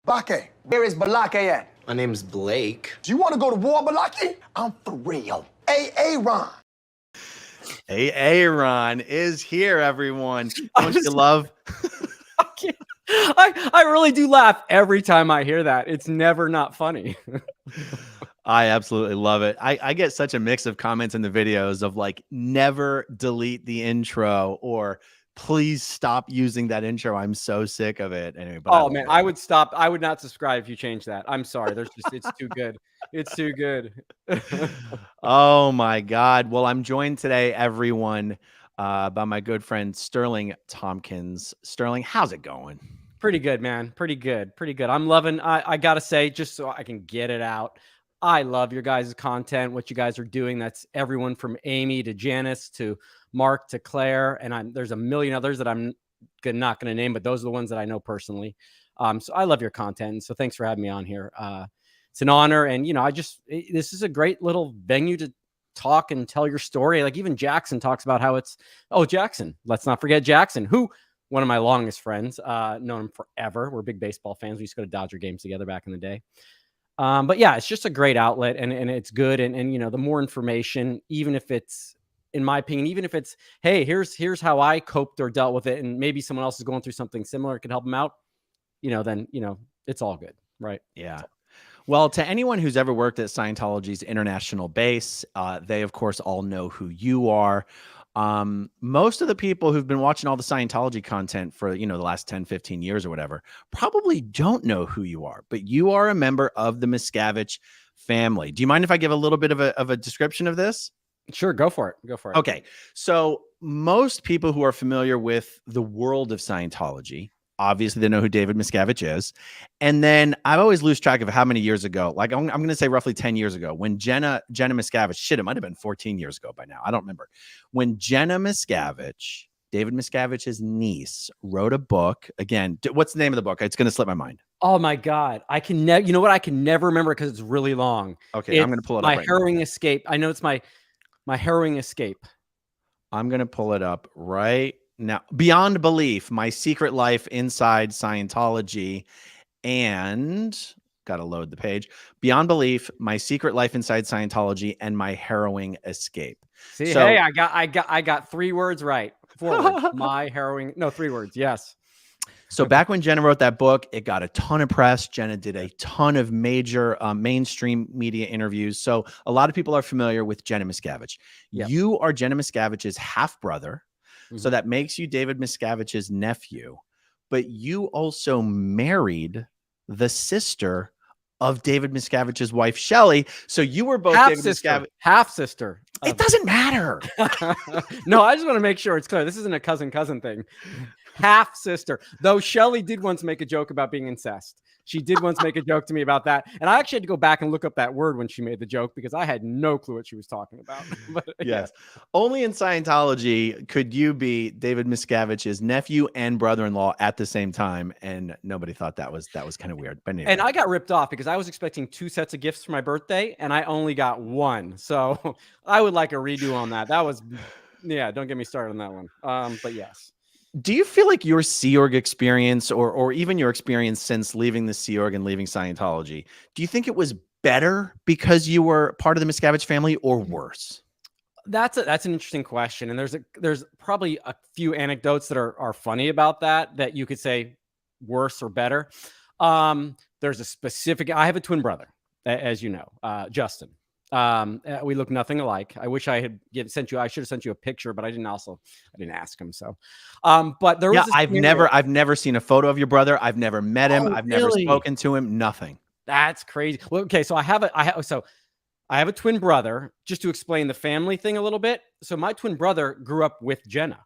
Balake, where is Balake at? My name's Blake. Do you want to go to war, Balake? I'm for real. Ron. Ron is here, everyone. Don't you love? I really do laugh every time I hear that. It's never not funny. I absolutely love it. I get such a mix of comments in the videos of like, never delete the intro, or please stop using that intro. I'm so sick of it. Anyway, but oh man, I would stop. I would not subscribe if you change that. I'm sorry. It's too good. It's too good. Oh my God. Well, I'm joined today, everyone, by my good friend Sterling Tompkins. Sterling, how's it going? Pretty good, man. Pretty good. I'm loving. I gotta say, just so I can get it out, I love your guys' content. What you guys are doing. That's everyone from Amy to Janice to Mark to Claire, and there's a million others that I'm not going to name, but those are the ones that I know personally. So I love your content. So thanks for having me on here. It's an honor, and this is a great little venue to talk and tell your story. Like even Jackson talks about how Jackson. Let's not forget Jackson, who one of my longest friends, known him forever. We're big baseball fans. We used to go to Dodger games together back in the day. But yeah, it's just a great outlet, and it's good. And the more information, even if it's, in my opinion, even if it's, hey, here's how I coped or dealt with it, and maybe someone else is going through something similar, could help them out, then it's all good, right? Yeah. Well, to anyone who's ever worked at Scientology's international base, they of course all know who you are. Most of the people who've been watching all the Scientology content for, the last 10, 15 years or whatever, probably don't know who you are, but you are a member of the Miscavige family. Do you mind if I give a little bit of a description of this? Sure. Go for it. Okay. So most people who are familiar with the world of Scientology, obviously they know who David Miscavige is. And then I always lose track of how many years ago, like I'm going to say roughly 10 years ago, when Jenna Miscavige, it might've been 14 years ago by now. I don't remember. When Jenna Miscavige, David Miscavige's niece, wrote a book. Again, what's the name of the book? It's going to slip my mind. Oh my God. I can never, you know what? I can never remember because it's really long. Okay. I'm going to pull it up. My Harrowing Escape. I know it's my Harrowing Escape. I'm going to pull it up right now. Beyond Belief, My Secret Life Inside Scientology, and got to load the page. Beyond Belief, My Secret Life Inside Scientology, and My Harrowing Escape. See, hey, I got 3 words right. 4 words. My harrowing. No, 3 words. Yes. So back when Jenna wrote that book, it got a ton of press. Jenna did a ton of major mainstream media interviews. So a lot of people are familiar with Jenna Miscavige. Yep. You are Jenna Miscavige's half brother. Mm-hmm. So that makes you David Miscavige's nephew. But you also married the sister of David Miscavige's wife, Shelly. So you were both half David Miscavige. Half sister. It doesn't matter. No, I just want to make sure it's clear. This isn't a cousin thing. Half sister. Though Shelly did once make a joke about being incest. She did once make a joke to me about that. And I actually had to go back and look up that word when she made the joke because I had no clue what she was talking about. But, yes. Only in Scientology could you be David Miscavige's nephew and brother-in-law at the same time. And nobody thought that was kind of weird. But anyway. And I got ripped off because I was expecting 2 sets of gifts for my birthday and I only got 1. So I would like a redo on that. That was, yeah, don't get me started on that one. But yes. Do you feel like your Sea Org experience or even your experience since leaving the Sea Org and leaving Scientology, do you think it was better because you were part of the Miscavige family or worse? That's an interesting question. And there's probably a few anecdotes that are funny about that you could say worse or better. There's a specific, I have a twin brother, as you know, Justin. We look nothing alike. I wish I had I should have sent you a picture, but I didn't ask him. So, but there was, I've never seen a photo of your brother. I've never met him. I've never spoken to him. Nothing. That's crazy. Well, okay. So I have a twin brother. Just to explain the family thing a little bit. So my twin brother grew up with Jenna.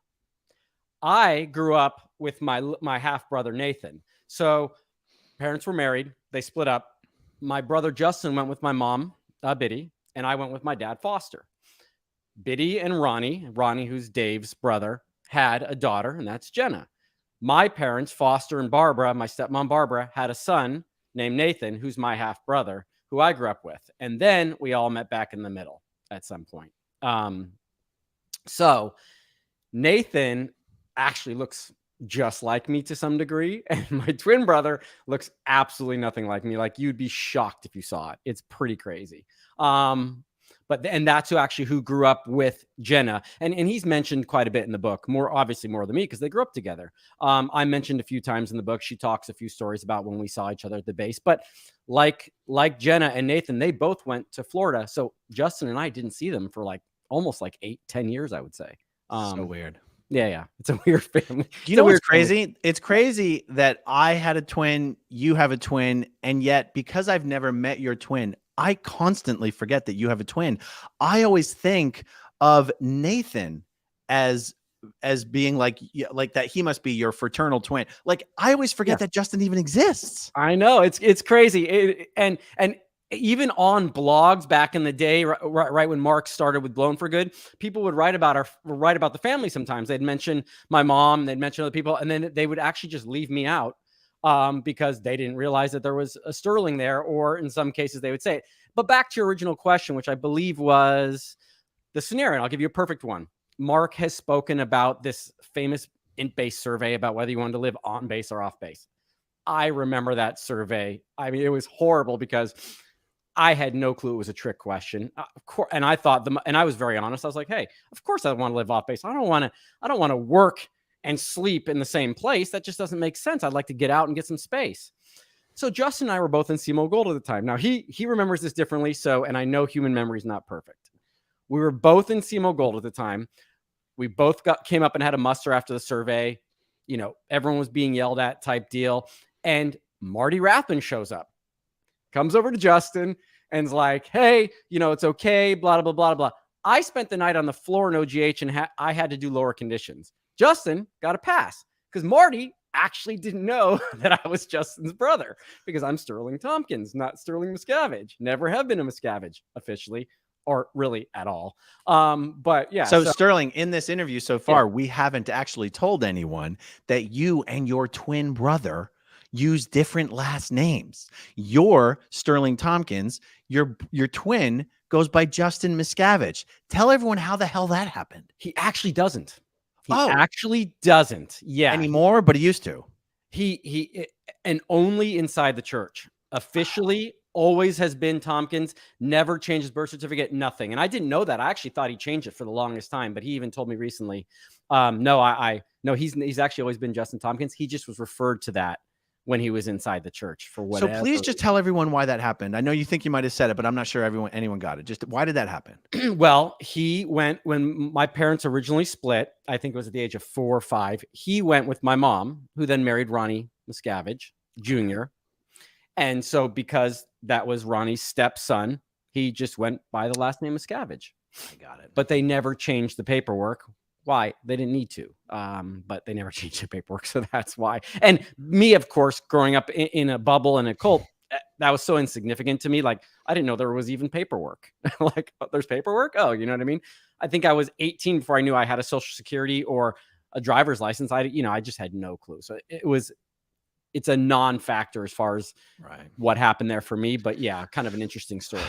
I grew up with my half brother, Nathan. So parents were married. They split up. My brother, Justin, went with my mom, Biddy, and I went with my dad, Foster. Biddy and Ronnie, who's Dave's brother, had a daughter, and that's Jenna. My parents, Foster and Barbara, my stepmom Barbara, had a son named Nathan, who's my half brother, who I grew up with. And then we all met back in the middle at some point. So Nathan actually looks just like me to some degree, and my twin brother looks absolutely nothing like me. Like, you'd be shocked if you saw it. It's pretty crazy. And that's who grew up with Jenna, and he's mentioned quite a bit in the book, obviously more than me, because they grew up together. I mentioned a few times in the book, she talks a few stories about when we saw each other at the base, but like Jenna and Nathan, they both went to Florida. So Justin and I didn't see them for almost 8-10 years, I would say. So weird. Yeah. It's a weird family. You know what's crazy? Family. It's crazy that I had a twin, you have a twin, and yet because I've never met your twin, I constantly forget that you have a twin. I always think of Nathan as being like that. He must be your fraternal twin. Like, I always forget that Justin even exists. I know, it's crazy. And even on blogs back in the day, right when Mark started with Blown for Good, people would write about the family. Sometimes they'd mention my mom, they'd mention other people, and then they would actually just leave me out. Because they didn't realize that there was a Sterling there, or in some cases they would say it. But back to your original question, which I believe was the scenario, and I'll give you a perfect one. Mark has spoken about this famous Int Base survey about whether you wanted to live on base or off base. I remember that survey. I mean, it was horrible because I had no clue it was a trick question. Of course, and I thought and I was very honest. I was like, hey, of course I want to live off base. I don't want to work and sleep in the same place. That just doesn't make sense. I'd like to get out and get some space. So Justin and I were both in Semo Gold at the time. Now he remembers this differently. And I know human memory is not perfect. We were both in Semo Gold at the time. We both came up and had a muster after the survey. You know, everyone was being yelled at type deal. And Marty Rathman shows up, comes over to Justin and's like, hey, it's okay, blah, blah, blah, blah. I spent the night on the floor in OGH and I had to do lower conditions. Justin got a pass because Marty actually didn't know that I was Justin's brother, because I'm Sterling Tompkins, not Sterling Miscavige. Never have been a Miscavige officially, or really at all. But yeah. So Sterling, in this interview so far, we haven't actually told anyone that you and your twin brother use different last names. You're Sterling Tompkins. Your twin goes by Justin Miscavige. Tell everyone how the hell that happened. He actually doesn't. He actually doesn't. Yeah. Anymore, but he used to. And only inside the church. Officially, always has been Tompkins. Never changed his birth certificate. Nothing. And I didn't know that. I actually thought he changed it for the longest time. But he even told me recently, no, he's actually always been Justin Tompkins. He just was referred to that when he was inside the church for whatever. So please just tell everyone why that happened. I know you think you might have said it, but I'm not sure anyone got it. Just why did that happen? Well, he went when my parents originally split. I think it was at the age of 4 or 5. He went with my mom, who then married Ronnie Miscavige Jr. And so because that was Ronnie's stepson, he just went by the last name Miscavige. I got it. But they never changed the paperwork. Why? They didn't need to, but they never changed the paperwork, so that's why. And me, of course, growing up in a bubble and a cult, that was so insignificant to me. Like, I didn't know there was even paperwork. Like, oh, there's paperwork? Oh, you know what I mean? I think I was 18 before I knew I had a social security or a driver's license. I just had no clue. So it's a non-factor as far as what happened there for me. But yeah, kind of an interesting story.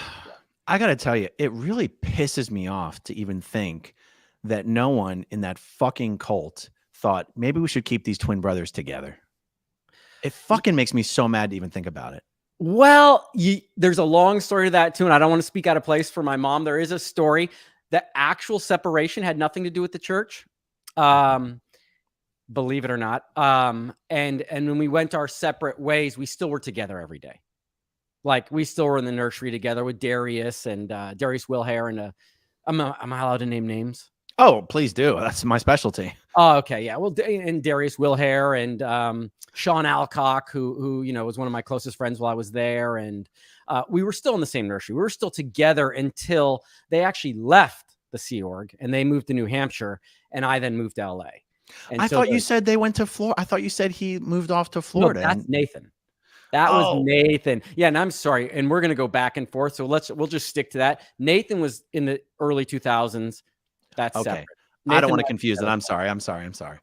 I got to tell you, it really pisses me off to even think that no one in that fucking cult thought maybe we should keep these twin brothers together. It fucking makes me so mad to even think about it. Well, there's a long story to that too, and I don't want to speak out of place for my mom. There is a story. The actual separation had nothing to do with the church, believe it or not. And when we went our separate ways, we still were together every day. Like, we still were in the nursery together with Darius and Darius Wilhare and am I allowed to name names? Oh, please do. That's my specialty. Oh, okay. Yeah. Well, and Darius Wilhare and Sean Alcock, who was one of my closest friends while I was there. And we were still in the same nursery. We were still together until they actually left the Sea Org and they moved to New Hampshire. And I then moved to LA. And I thought you said they went to Florida. I thought you said he moved off to Florida. No, that's Nathan. That was Nathan. Yeah. And I'm sorry. And we're going to go back and forth. So we'll just stick to that. Nathan was in the early 2000s. That's okay. Separate. I don't want to confuse it. I'm sorry.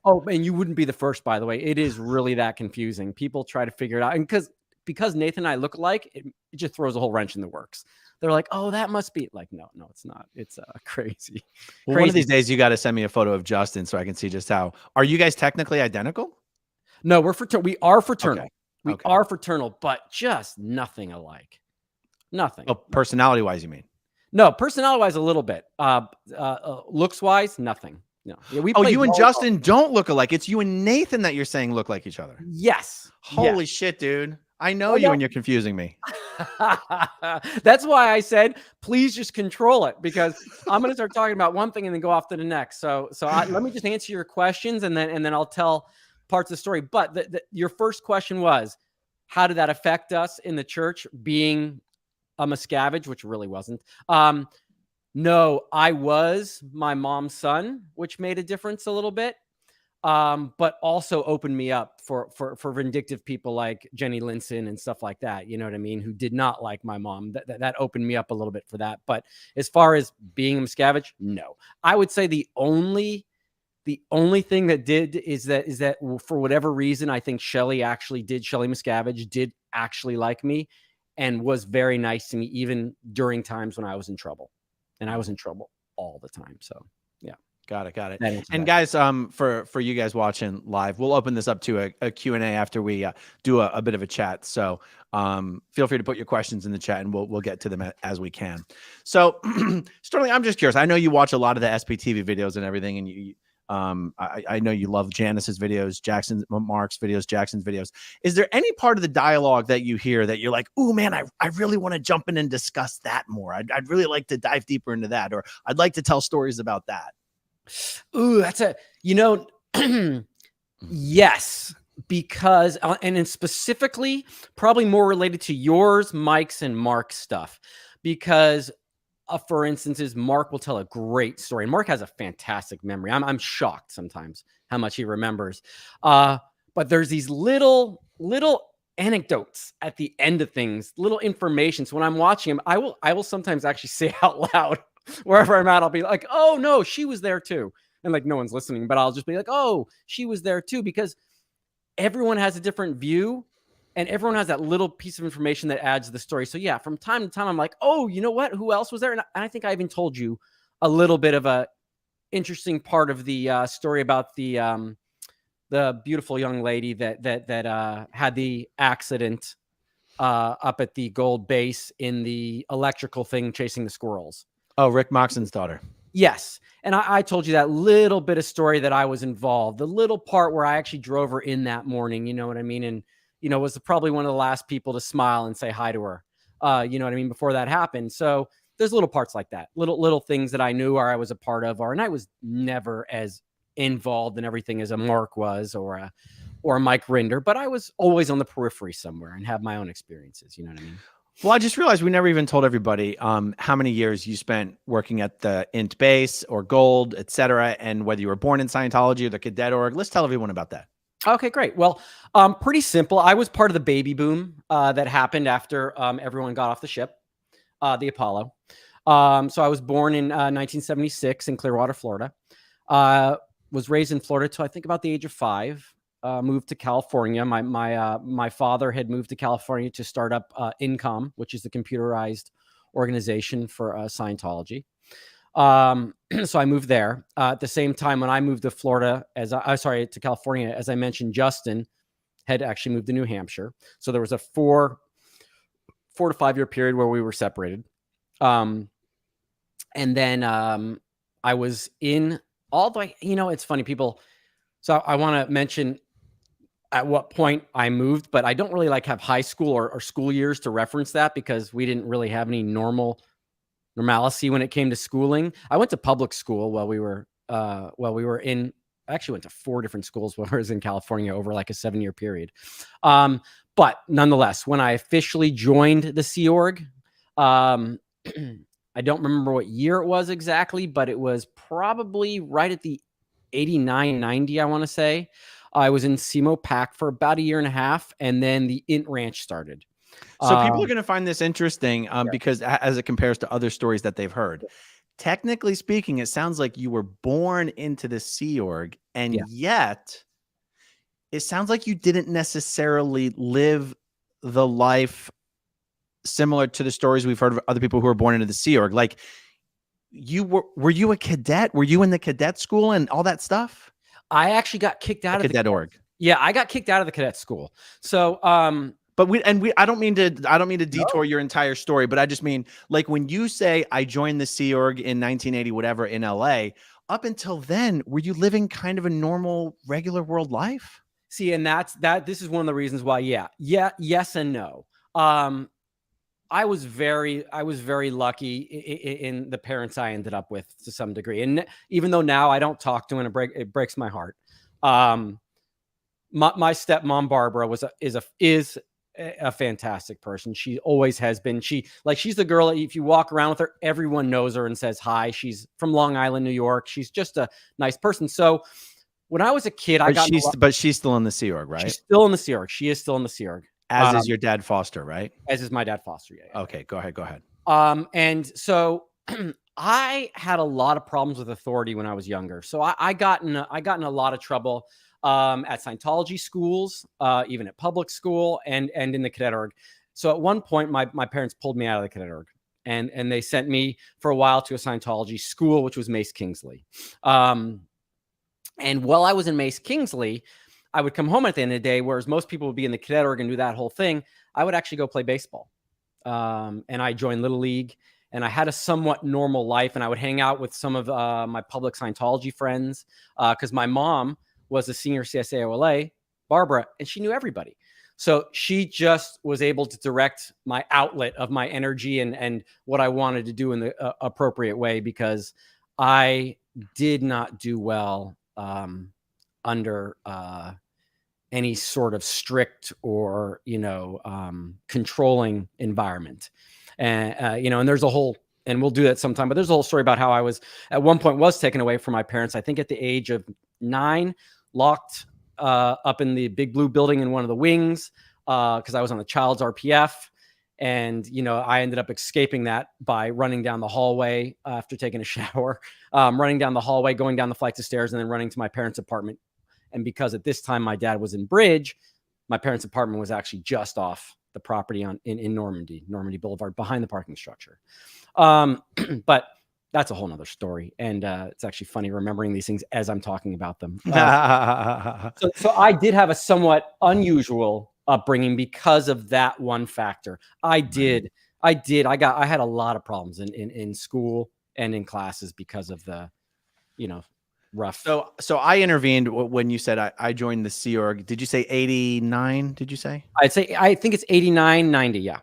Oh, and you wouldn't be the first, by the way. It is really that confusing. People try to figure it out. And because Nathan and I look alike, it just throws a whole wrench in the works. They're like, oh, that must be like, no, it's not. It's crazy. Well, one of these days you got to send me a photo of Justin so I can see just how. Are you guys technically identical? No, we're fraternal. We are fraternal. Okay. We Okay. are fraternal, but just nothing alike. Nothing. Oh, personality wise, you mean? No, personality wise, a little bit. Looks wise, nothing. No. Yeah, we Oh, played you and volleyball. Justin don't look alike. It's you and Nathan that you're saying look like each other. Yes. Holy shit, dude. I know Well, you no. and you're confusing me. That's why I said, please just control it, because I'm going to start talking about one thing and then go off to the next. So let me just answer your questions and then I'll tell parts of the story. But your first question was, how did that affect us in the church being a Miscavige, which really wasn't. No, I was my mom's son, which made a difference a little bit. But also opened me up for vindictive people like Jenny Linson and stuff like that. You know what I mean? Who did not like my mom. That opened me up a little bit for that. But as far as being a Miscavige, no. I would say the only thing that did is that for whatever reason, I think Shelly Miscavige did actually like me and was very nice to me, even during times when I was in trouble. And I was in trouble all the time. So, yeah. Got it. And guys, for you guys watching live, we'll open this up to a Q&A after we do a bit of a chat. So feel free to put your questions in the chat and we'll get to them as we can. So Sterling, I'm just curious. I know you watch a lot of the SPTV videos and everything, and I know you love Janice's videos, Mark's videos, Jackson's videos. Is there any part of the dialogue that you hear that you're like, oh man, I really want to jump in and discuss that more. I'd really like to dive deeper into that, or I'd like to tell stories about that. Ooh, that's yes, because, and specifically, probably more related to yours, Mike's, and Mark's stuff, because, for instance, Mark will tell a great story, and Mark has a fantastic memory. I'm shocked sometimes how much he remembers. But there's these little anecdotes at the end of things, little information. So when I'm watching him, I will sometimes actually say out loud, wherever I'm at, I'll be like, oh no, she was there too. And like, no one's listening, but I'll just be like, oh, she was there too, because everyone has a different view and everyone has that little piece of information that adds to the story. So yeah, from time to time, I'm like, oh, you know what? Who else was there? And I think I even told you a little bit of a interesting part of the story about the beautiful young lady that had the accident up at the Gold Base in the electrical thing chasing the squirrels. Oh, Rick Moxon's daughter. Yes. And I told you that little bit of story that I was involved, the little part where I actually drove her in that morning, you know what I mean? And, you know, was probably one of the last people to smile and say hi to her, you know what I mean, before that happened. So there's little parts like that, little things that I knew or I was a part of, and I was never as involved in everything as a Mark was or a Mike Rinder, but I was always on the periphery somewhere and have my own experiences, you know what I mean? Well, I just realized we never even told everybody how many years you spent working at the Int Base or Gold, et cetera, and whether you were born in Scientology or the Cadet Org. Let's tell everyone about that. Okay, great. Well, pretty simple. I was part of the baby boom that happened after everyone got off the ship, the Apollo. So I was born in 1976 in Clearwater, Florida. Was raised in Florida till I think about the age of 5. Moved to California. My father had moved to California to start up INCOM, which is the computerized organization for Scientology. So I moved there. At the same time, when I moved to Florida, to California, as I mentioned, Justin had actually moved to New Hampshire. So there was a 4 to 5 year period where we were separated. And then I was in all the way, you know, it's funny, people. So I want to mention at what point I moved, but I don't really like have high school or school years to reference that because we didn't really have any normalcy when it came to schooling. I went to public school while we were in, I actually went to 4 different schools while I was in California over like a 7-year period. But nonetheless, when I officially joined the Sea Org, I don't remember what year it was exactly, but it was probably right at the 89, 90, I want to say. I was in SEMO PAC for about a year and a half, and then the Int Ranch started. So people are going to find this interesting because as it compares to other stories that they've heard, technically speaking, it sounds like you were born into the Sea Org, and yet it sounds like you didn't necessarily live the life similar to the stories we've heard of other people who were born into the Sea Org. Like, were you a cadet? Were you in the cadet school and all that stuff? I actually got kicked out of the Cadet Org. Yeah, I got kicked out of the cadet school. So, but I don't mean to detour your entire story, but I just mean, like, when you say I joined the Sea Org in 1980, whatever, in LA, up until then, were you living kind of a normal, regular world life? see, and this is one of the reasons why, yes and no. I was very lucky in the parents I ended up with to some degree. And even though now I don't talk to them, it breaks my heart. My stepmom Barbara is a fantastic person. She always has been. She's the girl, if you walk around with her, everyone knows her and says hi. She's from Long Island, New York. She's just a nice person. So when I was a kid, but she's still in the Sea Org, right? She's still in the Sea Org. She is still in the Sea Org. As is your dad Foster, right? As is my dad Foster. Yeah. Okay, go ahead. And so I had a lot of problems with authority when I was younger. So I got in a lot of trouble at Scientology schools, even at public school, and in the cadet org. So at one point, my parents pulled me out of the cadet org, and they sent me for a while to a Scientology school, which was Mace Kingsley. And while I was in Mace Kingsley, I would come home at the end of the day, whereas most people would be in the cadet org and do that whole thing. I would actually go play baseball. And I joined Little League, and I had a somewhat normal life, and I would hang out with some of my public Scientology friends because my mom was a senior CSAOLA, Barbara, and she knew everybody. So she just was able to direct my outlet of my energy and what I wanted to do in the appropriate way, because I did not do well under any sort of strict or, controlling environment. And, and there's a whole, and we'll do that sometime, but there's a whole story about how I was at one point was taken away from my parents. I think at the age of 9, locked up in the big blue building in one of the wings because I was on the child's RPF. And, I ended up escaping that by running down the hallway after taking a shower, running down the hallway, going down the flights of stairs, and then running to my parents' apartment. And because at this time my dad was in Bridge, my parents' apartment was actually just off the property in Normandy Boulevard, behind the parking structure. But that's a whole nother story. And it's actually funny remembering these things as I'm talking about them. So I did have a somewhat unusual upbringing because of that one factor. I had a lot of problems in school and in classes because of the, rough. So I intervened when you said I joined the Sea Org. Did you say 89? Did you say? I think it's 89, 90. Yeah.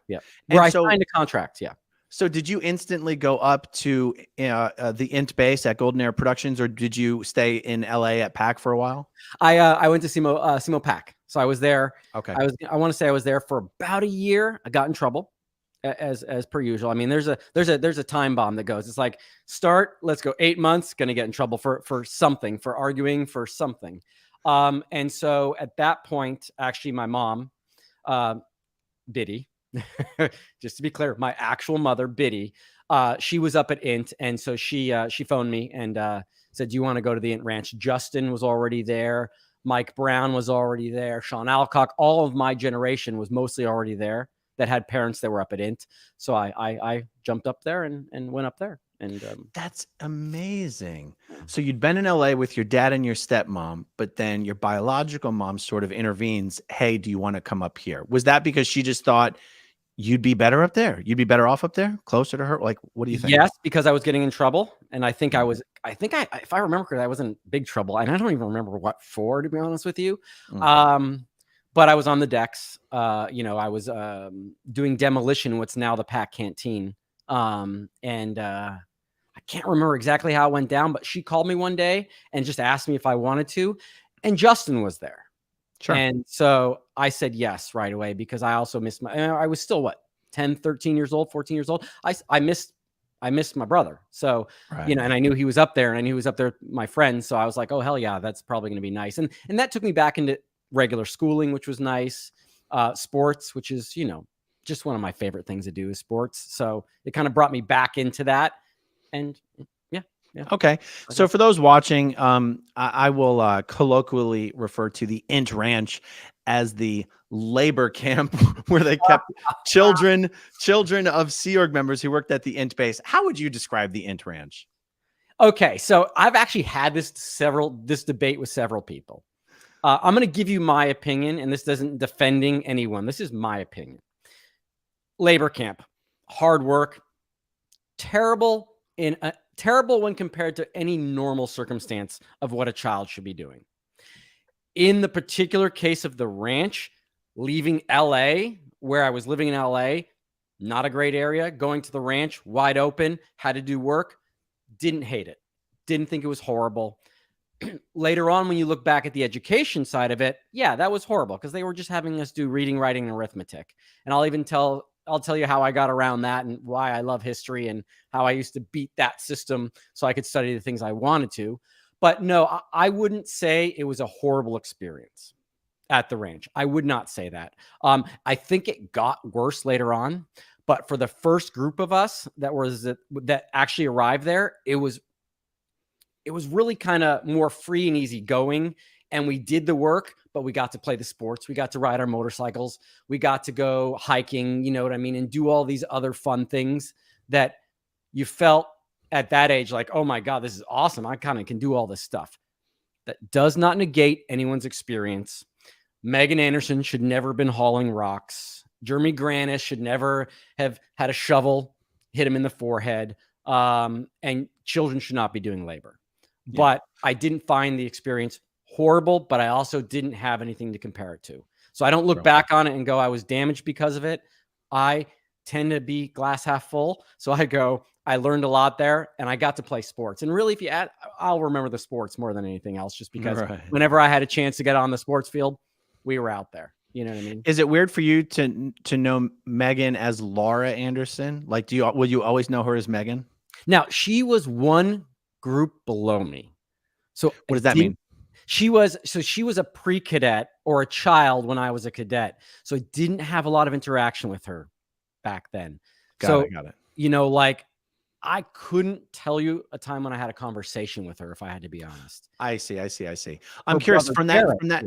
Where I signed a contract. Yeah. So did you instantly go up to the Int Base at Golden Air Productions, or did you stay in LA at PAC for a while? I went to SEMO PAC. So I was there. Okay. I want to say I was there for about a year. I got in trouble as per usual. I mean, there's a time bomb that goes. It's like, let's go 8 months, going to get in trouble for something, for arguing for something. And so at that point, actually my mom, Biddy, just to be clear, my actual mother, Biddy, she was up at Int. And so she phoned me and said, do you want to go to the Int Ranch? Justin was already there. Mike Brown was already there. Sean Alcock, all of my generation was mostly already there that had parents that were up at Int. So I jumped up there and went up there. And that's amazing. So you'd been in LA with your dad and your stepmom, but then your biological mom sort of intervenes. Hey, do you want to come up here? Was that because she just thought you'd be better up there? You'd be better off up there, closer to her? Like, what do you think? Yes, because I was getting in trouble. And I think if I remember correctly, I was in big trouble. And I don't even remember what for, to be honest with you. But I was on the decks. I was doing demolition in what's now the PAC canteen. And I can't remember exactly how it went down, but she called me one day and just asked me if I wanted to. And Justin was there. Sure. And so I said yes right away, because I also missed I was still 10, 13 years old, 14 years old. I missed my brother. So, right. And I knew he was up there, and I knew he was up there with my friends. So I was like, oh, hell yeah, that's probably going to be nice. And that took me back into regular schooling, which was nice. Sports, which is, just one of my favorite things to do is sports. So it kind of brought me back into that. And yeah. Okay. So for those watching, I will colloquially refer to the Int Ranch as the labor camp where they kept children of Sea Org members who worked at the Int Base. How would you describe the Int Ranch? Okay. So I've actually had this debate with several people. I'm going to give you my opinion, and this isn't defending anyone. This is my opinion. Labor camp, hard work, terrible when compared to any normal circumstance of what a child should be doing. In the particular case of the ranch, leaving LA, where I was living in LA, not a great area, going to the ranch, wide open, had to do work, didn't hate it, didn't think it was horrible. Later on, when you look back at the education side of it, yeah, that was horrible because they were just having us do reading, writing, and arithmetic. And I'll tell you how I got around that and why I love history and how I used to beat that system so I could study the things I wanted to. But no, I wouldn't say it was a horrible experience at the ranch. I would not say that. I think it got worse later on, but for the first group of us that actually arrived there, it was really kind of more free and easy going. And we did the work, but we got to play the sports. We got to ride our motorcycles. We got to go hiking, you know what I mean? And do all these other fun things that you felt at that age, like, oh my God, this is awesome. I kind of can do all this stuff. That does not negate anyone's experience. Megan Anderson should never have been hauling rocks. Jeremy Granis should never have had a shovel hit him in the forehead. And children should not be doing labor. Yeah. But I didn't find the experience horrible, but I also didn't have anything to compare it to. So I don't look back on it and go, I was damaged because of it. I tend to be glass half full. So I go, I learned a lot there and I got to play sports. And really, if you add, I'll remember the sports more than anything else, just because whenever I had a chance to get on the sports field, we were out there. You know what I mean? Is it weird for you to know Megan as Laura Anderson? Like, will you always know her as Megan? Now, she was one group below me. So what does that mean? She was a pre-cadet or a child when I was a cadet. So I didn't have a lot of interaction with her back then. Got it. You know, like I couldn't tell you a time when I had a conversation with her, if I had to be honest. I see. I'm curious from that.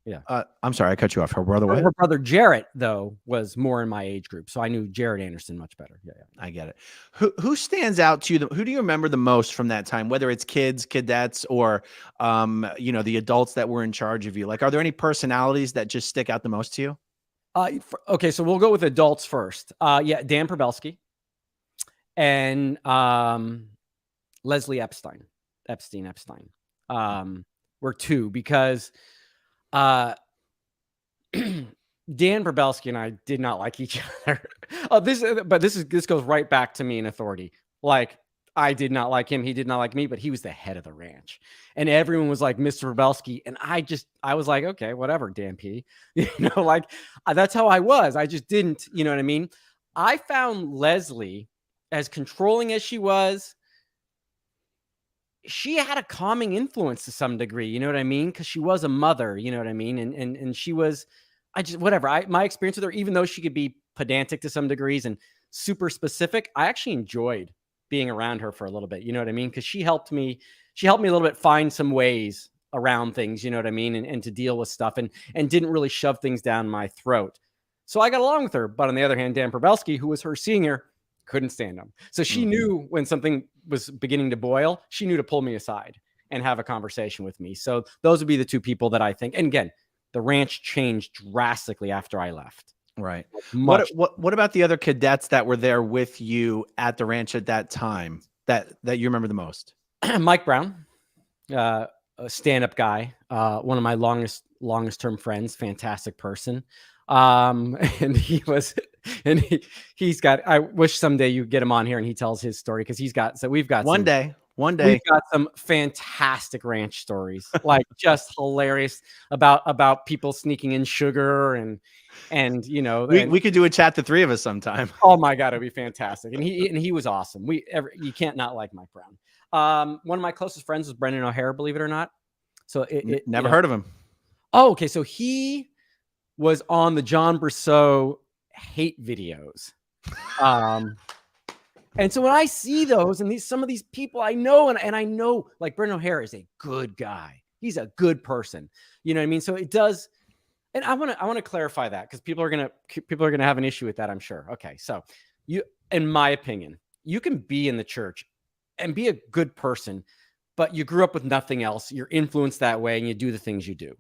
Yeah. I'm sorry, I cut you off. Her brother, her brother Jarrett, though, was more in my age group, so I knew Jarrett Anderson much better. Yeah. I get it. Who stands out to you? Who do you remember the most from that time? Whether it's kids, cadets, or the adults that were in charge of you. Like, are there any personalities that just stick out the most to you? Okay, so we'll go with adults first. Dan Probelski and Leslie Epstein were two, because Dan Probelski and I did not like each other. This goes right back to me in authority. Like, I did not like him. He did not like me, but he was the head of the ranch. And everyone was like, Mr. Probelski. And I was like, okay, whatever, Dan P. That's how I was. I just didn't, you know what I mean? I found Leslie, as controlling as she was, she had a calming influence to some degree, you know what I mean? Because she was a mother, you know what I mean? And she was, my experience with her, even though she could be pedantic to some degrees and super specific, I actually enjoyed being around her for a little bit, you know what I mean? Because she helped me a little bit find some ways around things, you know what I mean? And to deal with stuff and didn't really shove things down my throat. So I got along with her. But on the other hand, Dan Probelski, who was her senior, couldn't stand him. So she knew when something was beginning to boil, she knew to pull me aside and have a conversation with me. So those would be the two people that I think. And again, the ranch changed drastically after I left. Right. What about the other cadets that were there with you at the ranch at that time that you remember the most? Mike Brown, a stand-up guy, one of my longest term friends, fantastic person. And he's got, I wish someday you get him on here and he tells his story, because we've got one day we've got some fantastic ranch stories, like just hilarious about people sneaking in sugar and we could do a chat, the three of us sometime. Oh my God, it'd be fantastic. And he was awesome. You can't not like Mike Brown. One of my closest friends was Brendan O'Hare, believe it or not. So never heard of him. Oh, okay. So he was on the John Brousseau hate videos. And so when I see those and some of these people I know, and I know, like, Brendan O'Hare is a good guy. He's a good person. You know what I mean? So it does. And I want to clarify that, because people are going to have an issue with that, I'm sure. Okay. So in my opinion, you can be in the church and be a good person, but you grew up with nothing else. You're influenced that way and you do the things you do.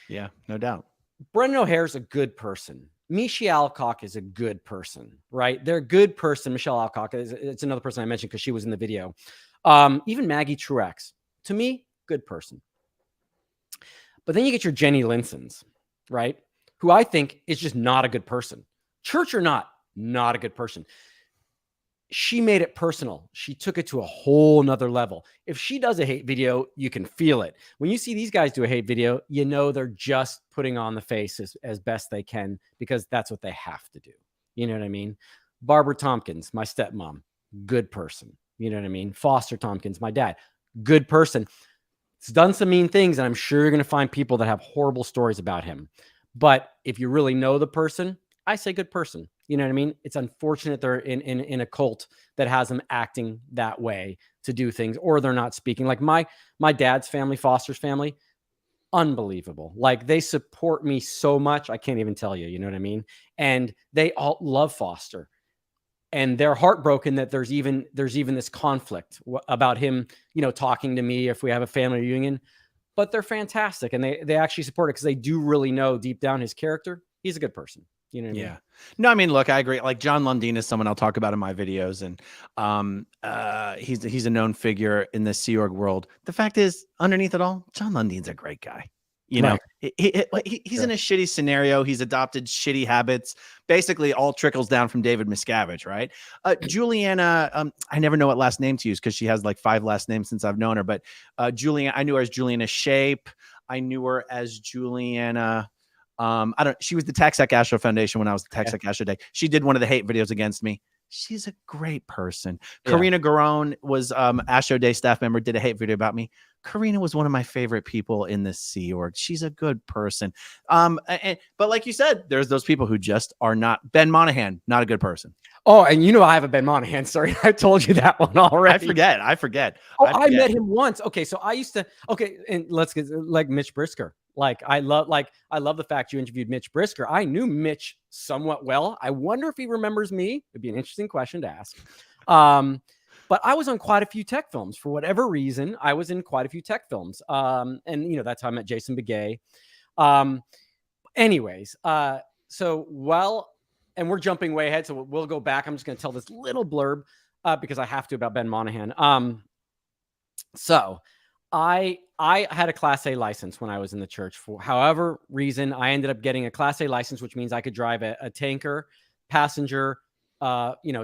Yeah, no doubt. Brendan O'Hare's a good person. Michelle Alcock is a good person, right? They're a good person. Michelle Alcock it's another person I mentioned because she was in the video. Even Maggie Truex, to me, good person. But then you get your Jenny Linsons, right? Who I think is just not a good person. Church or not a good person. She made it personal. She took it to a whole nother level. If she does a hate video, you can feel it. When you see these guys do a hate video, you know they're just putting on the face as best they can because that's what they have to do. You know what I mean? Barbara Tompkins, my stepmom, good person. You know what I mean? Foster Tompkins, my dad, good person. He's done some mean things, and I'm sure you're going to find people that have horrible stories about him. But if you really know the person, I say good person. You know what I mean? It's unfortunate they're in a cult that has them acting that way to do things, or they're not speaking. Like my dad's family, Foster's family, unbelievable. Like they support me so much, I can't even tell you. You know what I mean? And they all love Foster, and they're heartbroken that there's even this conflict about him, you know, talking to me if we have a family reunion. But they're fantastic, and they actually support it because they do really know deep down his character. He's a good person. You know what I mean? No, I mean, look, I agree. Like John Lundin is someone I'll talk about in my videos, and he's a known figure in the Sea Org world. The fact is, underneath it all, John Lundin's a great guy. You know, he's in a shitty scenario. He's adopted shitty habits. Basically, all trickles down from David Miscavige, right? Juliana, I never know what last name to use because she has like 5 last names since I've known her. But Juliana, I knew her as Juliana Shape. I knew her as Juliana. She was the TaxEc Astro Foundation when I was the TaxEc Astro Day. She did one of the hate videos against me. She's a great person. Karina Garone was Astro Day staff member, did a hate video about me. Karina was one of my favorite people in the Sea Org. She's a good person. But like you said, there's those people who just are not. Ben Monahan, not a good person. Oh, and you know I have a Ben Monahan story. I told you that one already. I forget. Oh, I met him once. Okay, so I used to. Okay, and let's get like Mitch Brisker. Like I love the fact you interviewed Mitch Brisker. I knew Mitch somewhat well. I wonder if he remembers me. It'd be an interesting question to ask. But I was on quite a few tech films for whatever reason. I was in quite a few tech films. And you know, that's how I met Jason Begay. Anyways, and we're jumping way ahead, so we'll go back. I'm just going to tell this little blurb because I have to about Ben Monahan. So I had a Class A license when I was in the church. For however reason, I ended up getting a Class A license, which means I could drive a tanker, passenger,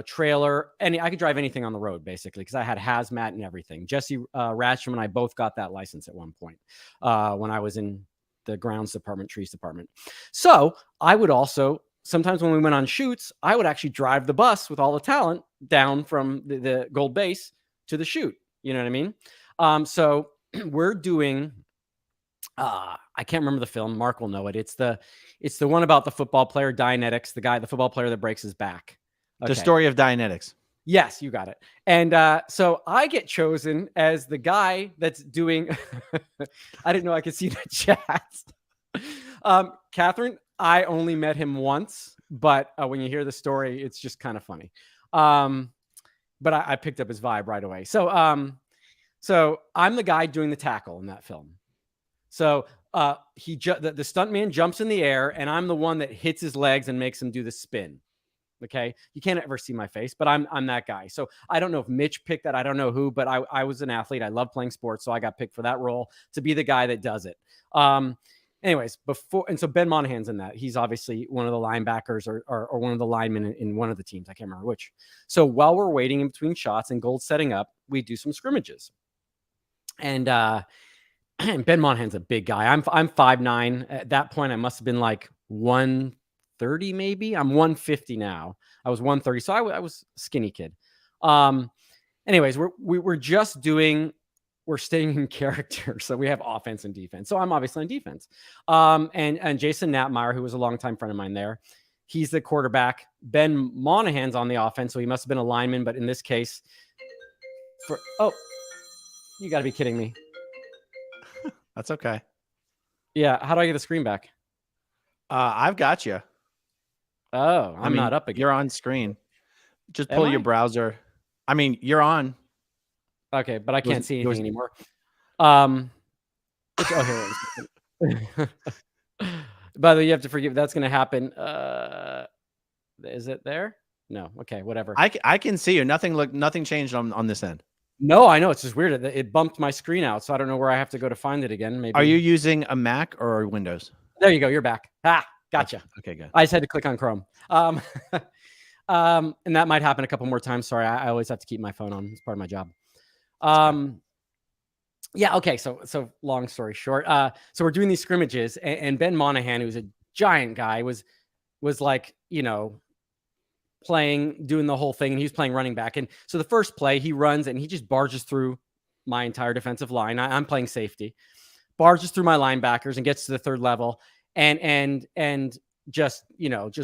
trailer, and I could drive anything on the road basically because I had hazmat and everything. Jesse Ratcham and I both got that license at one point when I was in the grounds department, trees department. So I would also sometimes when we went on shoots, I would actually drive the bus with all the talent down from the Gold Base to the shoot. You know what I mean? So we're doing, I can't remember the film. Mark will know it. It's the one about the football player Dianetics, the football player that breaks his back. Okay. The story of Dianetics. Yes, you got it. And so I get chosen as the guy that's doing, I didn't know I could see the chat. Catherine, I only met him once, but when you hear the story, it's just kind of funny. But I picked up his vibe right away. So I'm the guy doing the tackle in that film. So the stuntman jumps in the air, and I'm the one that hits his legs and makes him do the spin. Okay, you can't ever see my face, but I'm that guy. So I don't know if Mitch picked that. I don't know who, but I was an athlete. I love playing sports, so I got picked for that role to be the guy that does it. Anyways, so Ben Monahan's in that. He's obviously one of the linebackers or one of the linemen in one of the teams. I can't remember which. So while we're waiting in between shots and Gold's setting up, we do some scrimmages. And Ben Monahan's a big guy. I'm 5'9". At that point, I must have been like 130 maybe. I'm 150 now. I was 130, so I was a skinny kid. Anyways, we're staying in character. So we have offense and defense. So I'm obviously on defense. And Jason Knapmeyer, who was a longtime friend of mine there, he's the quarterback. Ben Monahan's on the offense, so he must have been a lineman. But in this case, you got to be kidding me. That's okay. Yeah. How do I get the screen back? I've got you. Oh, I'm not up again. You're on screen. Just pull your browser. I mean, you're on. Okay, but I can't see anything anymore. Here it is. By the way, you have to forgive. That's going to happen. Is it there? No. Okay. Whatever. I can see you. Nothing changed on this end. No, I know. It's just weird. It bumped my screen out, so I don't know where I have to go to find it again. Maybe. Are you using a Mac or Windows? There you go. You're back. Gotcha. Okay, good. I just had to click on Chrome. And that might happen a couple more times. Sorry, I always have to keep my phone on. It's part of my job. Yeah. Okay. So long story short, so we're doing these scrimmages, and Ben Monahan, who's a giant guy, was like, doing the whole thing, and he was playing running back. And so the first play, he runs and he just barges through my entire defensive line. I'm playing safety, barges through my linebackers and gets to the third level, and just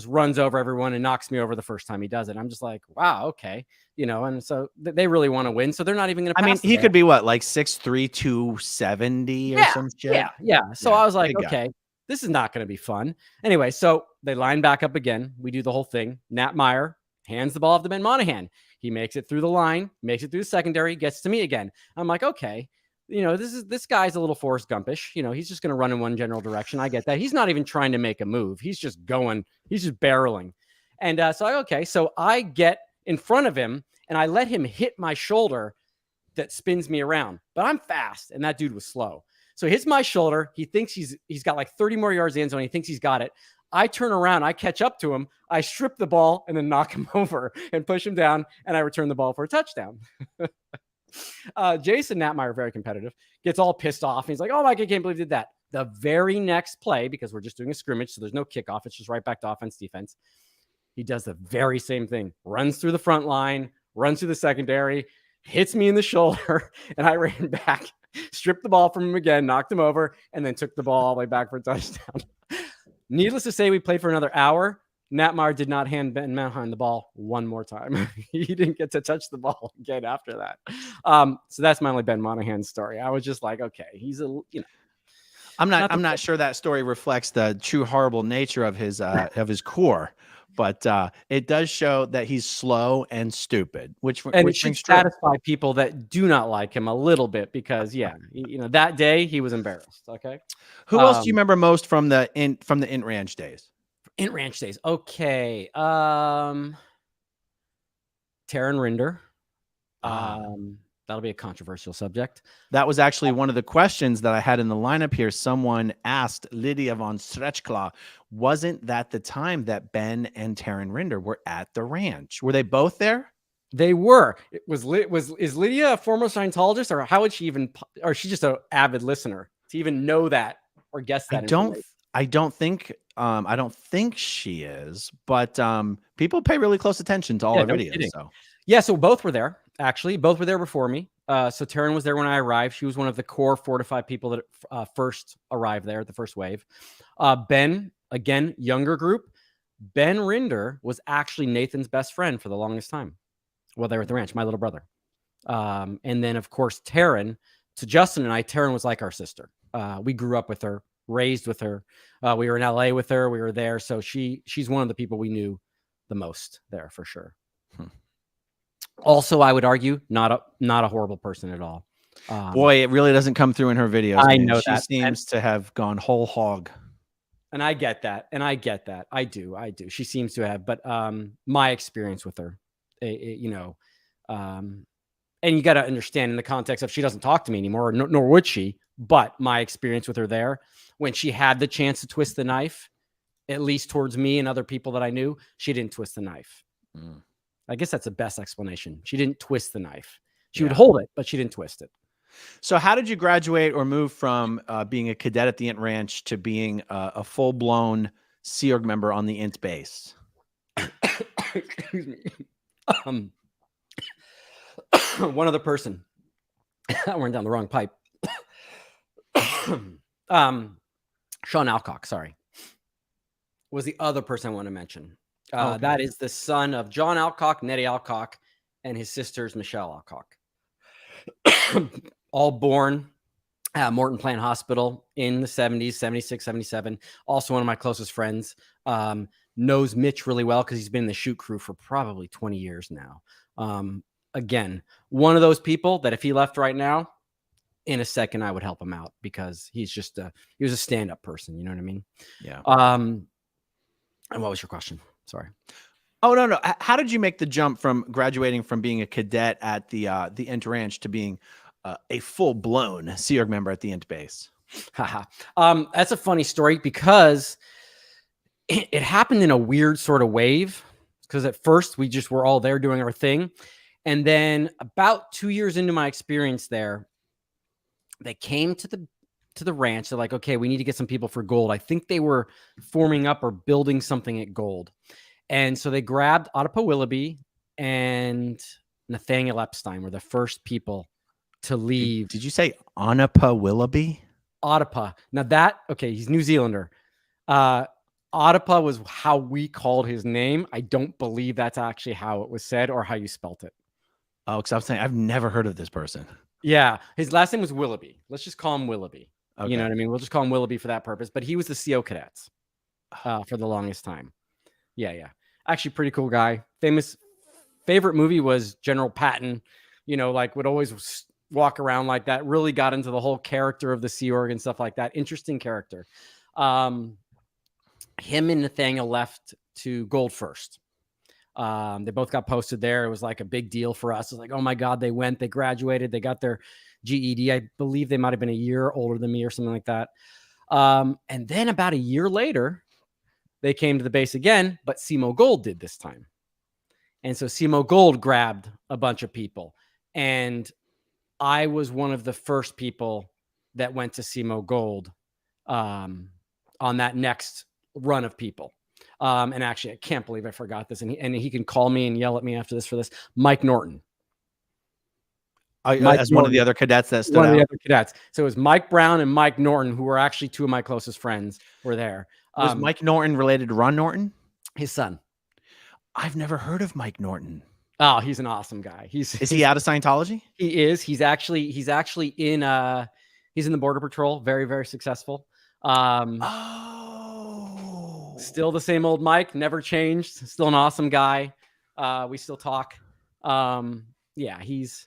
runs over everyone and knocks me over the first time he does it. I'm just like, wow, okay. And so they really want to win. So they're not even going to pass. I mean, he could be what, like 6'3", 270 or some shit? Yeah. So I was like, okay, this is not going to be fun. Anyway, so they line back up again. We do the whole thing. Nat Meyer hands the ball off to Ben Monahan. He makes it through the line, makes it through the secondary, gets to me again. I'm like, okay, this guy's a little Forrest Gumpish. He's just going to run in one general direction. I get that. He's not even trying to make a move. He's just going. He's just barreling. And so I get in front of him and I let him hit my shoulder that spins me around. But I'm fast, and that dude was slow. So he hits my shoulder. He thinks he's got like 30 more yards in the end zone. He thinks he's got it. I turn around, I catch up to him, I strip the ball and then knock him over and push him down, and I return the ball for a touchdown. Jason Natmeyer, very competitive, gets all pissed off. And he's like, oh my God, I can't believe you did that. The very next play, because we're just doing a scrimmage, so there's no kickoff, it's just right back to offense, defense. He does the very same thing, runs through the front line, runs through the secondary, hits me in the shoulder, and I ran back, stripped the ball from him again, knocked him over, and then took the ball all the way back for a touchdown. Needless to say, we played for another hour. Natmeyer did not hand Ben Monahan the ball one more time. He didn't get to touch the ball again after that. So that's my only Ben Monahan story. I was just like, okay, he's I'm not sure that story reflects the true horrible nature of his core, but it does show that he's slow and stupid, which should satisfy people that do not like him a little bit, because that day he was embarrassed. Okay. Who else do you remember most from the Int Ranch days? Int Ranch days. Okay. Taryn Rinder. That'll be a controversial subject. That was actually one of the questions that I had in the lineup here. Someone asked Lydia von Stretchclaw, wasn't that the time that Ben and Taryn Rinder were at the ranch? Were they both there? They were. Is Lydia a former Scientologist, or how would she even, or is she just an avid listener to even know that or guess that? I don't think she is, but people pay really close attention to all our videos. So both were there. Actually, both were there before me. So Taryn was there when I arrived. She was one of the core 4 to 5 people that first arrived there at the first wave. Ben, again, younger group. Ben Rinder was actually Nathan's best friend for the longest time while they were at the ranch, my little brother. And then, of course, Taryn, to Justin and I, Taryn was like our sister. We grew up with her, raised with her. We were in LA with her. We were there. So she's one of the people we knew the most there for sure. Also, I would argue not a horrible person at all. Boy, it really doesn't come through in her videos. I know she seems to have gone whole hog. And I get that. I do. She seems to have, but my experience with her, and you got to understand in the context of she doesn't talk to me anymore, nor would she. But my experience with her there, when she had the chance to twist the knife, at least towards me and other people that I knew, she didn't twist the knife. I guess that's the best explanation. She didn't twist the knife. She would hold it, but she didn't twist it. So how did you graduate or move from being a cadet at the Int Ranch to being a full-blown Sea Org member on the Int Base? Excuse me. One other person. I went down the wrong pipe. Sean Alcock, sorry, was the other person I want to mention. Okay. That is the son of John Alcock, Nettie Alcock, and his sisters, Michelle Alcock. All born at Morton Plant Hospital in the 70s, 76, 77. Also one of my closest friends. Knows Mitch really well because he's been in the shoot crew for probably 20 years now. Again, one of those people that if he left right now, in a second I would help him out because he was a stand-up person. You know what I mean? Yeah. And what was your question? Sorry. Oh, no. How did you make the jump from graduating from being a cadet at the Int Ranch to being a full-blown Sea Org member at the Int Base? That's a funny story because it happened in a weird sort of wave. Because at first we just were all there doing our thing. And then about 2 years into my experience there, they came to the ranch. They're like, okay, we need to get some people for gold. I think they were forming up or building something at gold. And so they grabbed Ottapa Willoughby and Nathaniel Epstein were the first people to leave. Did you say Ottapa Willoughby? Ottapa. Now okay, he's New Zealander. Ottapa was how we called his name. I don't believe that's actually how it was said or how you spelt it. Oh, because I was saying I've never heard of this person. Yeah, his last name was Willoughby. Let's just call him Willoughby. Okay. You know what I mean? We'll just call him Willoughby for that purpose. But he was the CO cadets for the longest time. Yeah. Actually, pretty cool guy. Favorite movie was General Patton. You know, like would always walk around like that. Really got into the whole character of the Sea Org and stuff like that. Interesting character. Him and Nathaniel left to gold first. They both got posted there. It was like a big deal for us. It was like, oh my God, they graduated, they got their GED. I believe they might've been a year older than me or something like that. And then about a year later, they came to the base again, but SEMO Gold did this time. And so SEMO Gold grabbed a bunch of people. And I was one of the first people that went to SEMO Gold on that next run of people. And actually, I can't believe I forgot this. And he can call me and yell at me after this for this. Mike Norton. One of the other cadets that stood out. One of the other cadets. So it was Mike Brown and Mike Norton, who were actually two of my closest friends, were there. Was Mike Norton related to Ron Norton? His son. I've never heard of Mike Norton. Oh, he's an awesome guy. Is he out of Scientology? He is. He's actually in he's in the Border Patrol. Very, very successful. Still the same old Mike, never changed. Still an awesome guy. We still talk. He's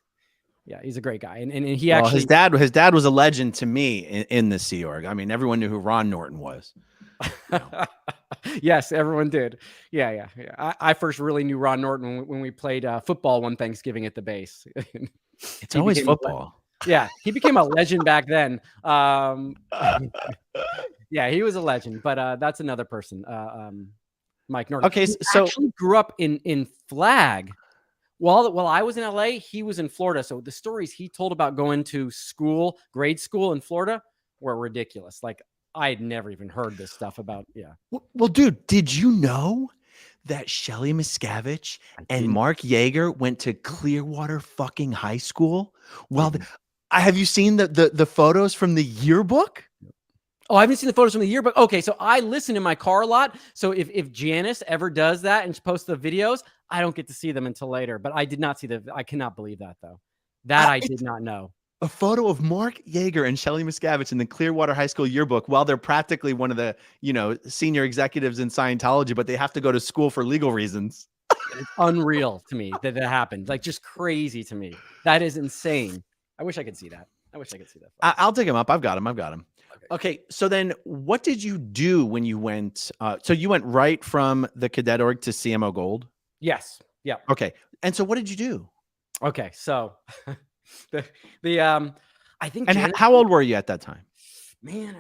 a great guy. And he actually his dad was a legend to me in the Sea Org. I mean, everyone knew who Ron Norton was. You know. Yes, everyone did. Yeah. I first really knew Ron Norton when we played football one Thanksgiving at the base. It's always football. Yeah, he became a legend back then. Yeah, he was a legend, but that's another person, Mike Norton. Okay, he so actually grew up in Flag. While I was in LA, he was in Florida. So the stories he told about going to grade school in Florida, were ridiculous. Like I had never even heard this stuff about. Yeah. Well, dude, did you know that Shelly Miscavige and Mark Yeager went to Clearwater fucking high school? Well, have you seen the photos from the yearbook? Oh, I haven't seen the photos from the yearbook. Okay, so I listen in my car a lot. So if Janice ever does that and posts the videos, I don't get to see them until later. But I did not see I cannot believe that though. I did not know. A photo of Mark Yeager and Shelly Miscavige in the Clearwater High School yearbook while they're practically one of the, senior executives in Scientology, but they have to go to school for legal reasons. It's unreal to me that happened. Like just crazy to me. That is insane. I wish I could see that. I'll dig him up. I've got him. Okay. So then what did you do when you went? So you went right from the cadet org to CMO Gold? Yes. Yeah. Okay. And so what did you do? Okay. So I think. And how old were you at that time? Man,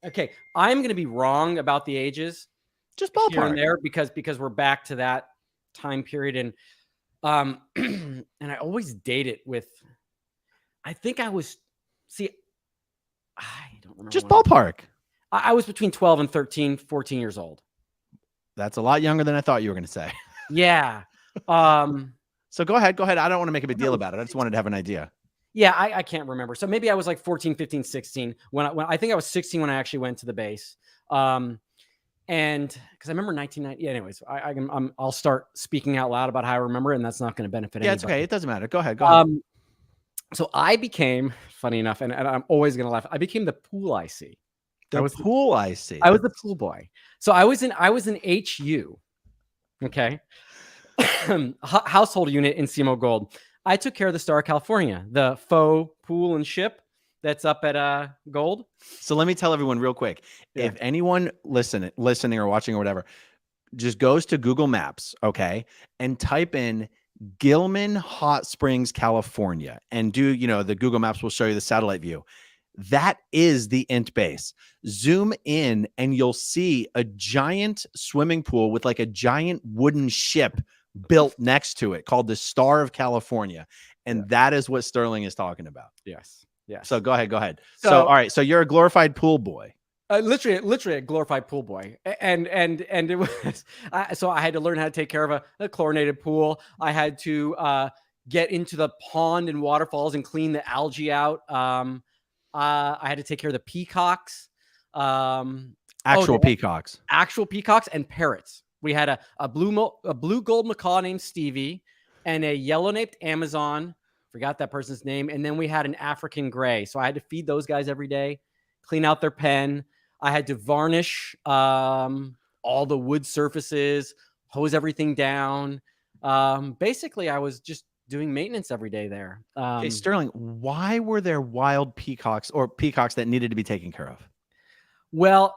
okay. I'm going to be wrong about the ages. Just ballpark here and there because we're back to that time period. And, and I always date it with, I think I don't remember. Just ballpark. I was between 12 and 13, 14 years old. That's a lot younger than I thought you were going to say. Yeah. So go ahead. I don't want to make a big deal about it. I just wanted to have an idea. Yeah, I can't remember. So maybe I was like 14, 15, 16 when I think I was 16 when I actually went to the base. And because I remember 1990. Yeah, anyways, I'll start speaking out loud about how I remember it, and that's not going to benefit anybody. Yeah, it's okay. It doesn't matter. Go ahead. So I became, funny enough, and I'm always going to laugh, I became the pool IC. I was the pool boy. So I was in HU. Okay. Household unit in CMO Gold. I took care of the Star of California, the faux pool and ship. that's up at Gold. So let me tell everyone real quick. Yeah. If anyone listening or watching or whatever, just goes to Google Maps, okay, and type in Gilman Hot Springs, California, and do, the Google Maps will show you the satellite view. That is the Int Base. Zoom in and you'll see a giant swimming pool with like a giant wooden ship built next to it called the Star of California. And that is what Sterling is talking about. Yes. Yes. So go ahead. So all right. So you're a glorified pool boy. Literally a glorified pool boy. And it was, so I had to learn how to take care of a chlorinated pool. I had to get into the pond and waterfalls and clean the algae out. I had to take care of the peacocks. Actual peacocks And parrots. We had a blue gold macaw named Stevie and a yellow-naped Amazon. Forgot that person's name. And then we had an African gray. So I had to feed those guys every day, clean out their pen. I had to varnish all the wood surfaces, hose everything down. Basically, I was just doing maintenance every day there. Hey, Sterling, why were there wild peacocks or peacocks that needed to be taken care of? Well,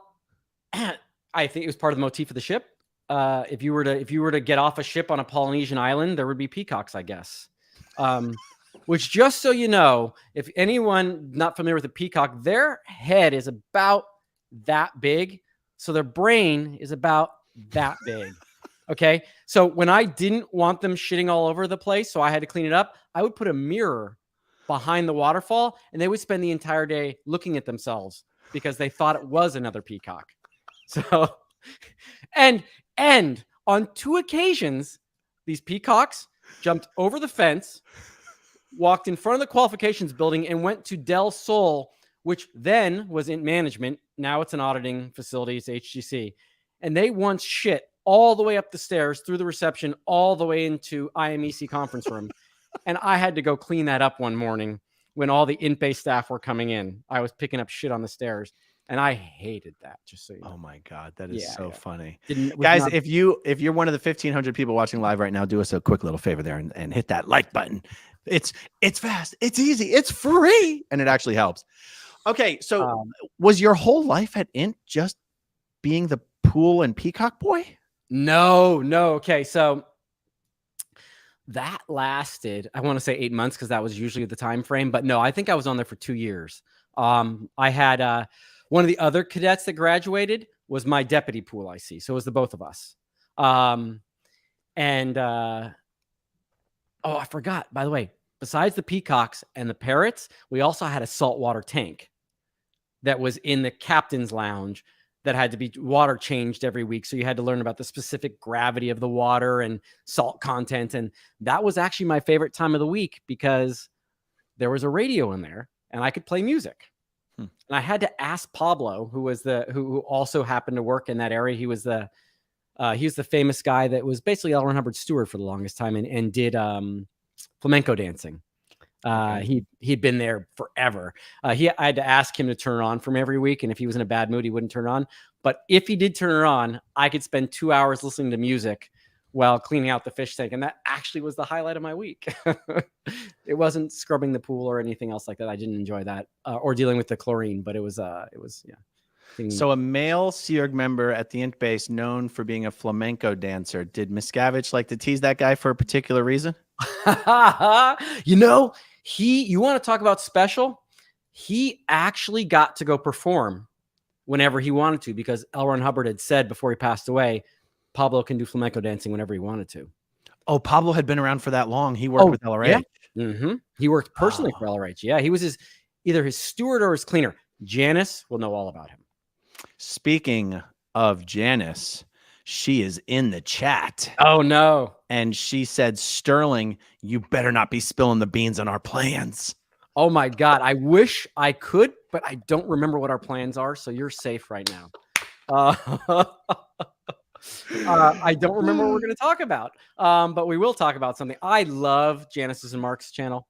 I think it was part of the motif of the ship. If you were to get off a ship on a Polynesian island, there would be peacocks, I guess. Which, just so you know, if anyone not familiar with a peacock, their head is about that big, so their brain is about that big. Okay, so when I didn't want them shitting all over the place, so I had to clean it up, I would put a mirror behind the waterfall, and they would spend the entire day looking at themselves because they thought it was another peacock. So, and on 2 occasions, these peacocks jumped over the fence, walked in front of the qualifications building, and went to Del Sol, which then was in management. Now it's an auditing facility. It's HGC. And they once shit all the way up the stairs through the reception, all the way into IMEC conference room. And I had to go clean that up one morning when all the Int Base staff were coming in. I was picking up shit on the stairs. And I hated that, just so you know. Oh my God, that is funny. Guys, if you're one of the 1,500 people watching live right now, do us a quick little favor there and hit that like button. It's fast, it's easy, it's free, and it actually helps. Okay, so was your whole life at Int just being the pool and peacock boy? No. Okay, so that lasted, I want to say 8 months because that was usually the time frame. But no, I think I was on there for 2 years. I had one of the other cadets that graduated was my deputy pool IC. So it was the both of us. I forgot, by the way, besides the peacocks and the parrots, we also had a saltwater tank that was in the captain's lounge that had to be water changed every week. So you had to learn about the specific gravity of the water and salt content. And that was actually my favorite time of the week because there was a radio in there and I could play music. And I had to ask Pablo, who also happened to work in that area. He was the famous guy that was basically L. Ron Hubbard's steward for the longest time and did flamenco dancing. He'd been there forever. I had to ask him to turn it on for me every week. And if he was in a bad mood, he wouldn't turn it on. But if he did turn it on, I could spend 2 hours listening to music while cleaning out the fish tank. And that actually was the highlight of my week. It wasn't scrubbing the pool or anything else like that. I didn't enjoy that or dealing with the chlorine, but it was. So a male Sea Org member at the Int Base known for being a flamenco dancer. Did Miscavige like to tease that guy for a particular reason? You want to talk about special? He actually got to go perform whenever he wanted to because L. Ron Hubbard had said before he passed away, Pablo can do flamenco dancing whenever he wanted to. Oh, Pablo had been around for that long. He worked with LRH. Yeah. Mm-hmm. He worked personally for LRH. Yeah, he was either his steward or his cleaner. Janice will know all about him. Speaking of Janice, she is in the chat. Oh, no. And she said, Sterling, you better not be spilling the beans on our plans. Oh, my God. I wish I could, but I don't remember what our plans are. So you're safe right now. I don't remember what we're going to talk about, but we will talk about something. I love Janice's and Mark's channel.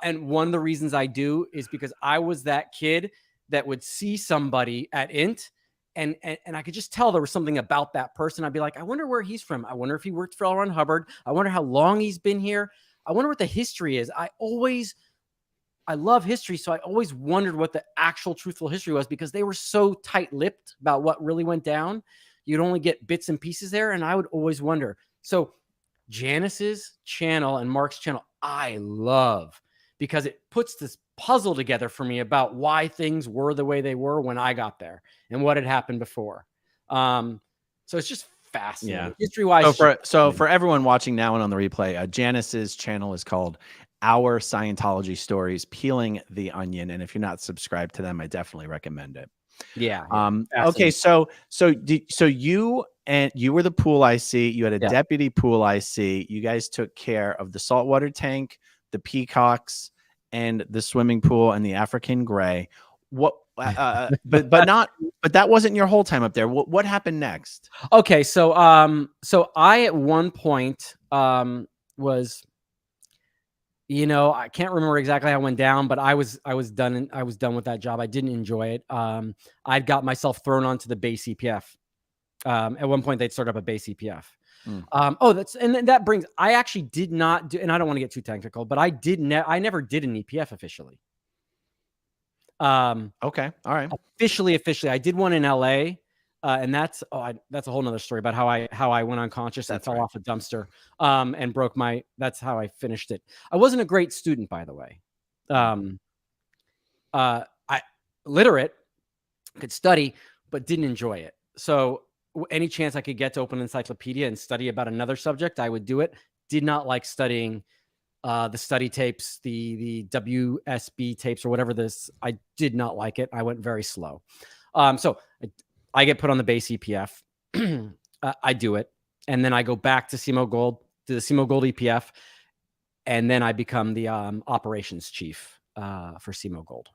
And one of the reasons I do is because I was that kid that would see somebody at Int and I could just tell there was something about that person. I'd be like, I wonder where he's from. I wonder if he worked for L. Ron Hubbard. I wonder how long he's been here. I wonder what the history is. I always I love history, so I always wondered what the actual truthful history was because they were so tight-lipped about what really went down. You'd only get bits and pieces there, and I would always wonder. So Janice's channel and Mark's channel, I love because it puts this puzzle together for me about why things were the way they were when I got there and what had happened before. So it's just fascinating. Yeah. History-wise. So for everyone watching now and on the replay, Janice's channel is called Our Scientology Stories, Peeling the Onion. And if you're not subscribed to them, I definitely recommend it. Yeah. Okay. So you were the pool IC. You had a deputy pool IC. You guys took care of the saltwater tank, the peacocks, and the swimming pool and the African gray. But that wasn't your whole time up there. What happened next? Okay. So I at one point was, I can't remember exactly how it went down, but I was done with that job. I didn't enjoy it. I'd got myself thrown onto the base EPF. At one point they'd start up a base EPF. That brings, I actually did not do, and I don't want to get too technical, but I never did an EPF officially. Okay. All right. Officially, I did one in LA. And that's a whole nother story about how I went unconscious and fell off a dumpster, and broke that's how I finished it. I wasn't a great student, by the way. I literate, could study, but didn't enjoy it. So any chance I could get to open an encyclopedia and study about another subject, I would do it. Did not like studying the study tapes, the WSB tapes or whatever I did not like it. I went very slow. So I get put on the base EPF. I do it. And then I go back to SEMO Gold, to the SEMO Gold EPF. And then I become the operations chief for SEMO Gold.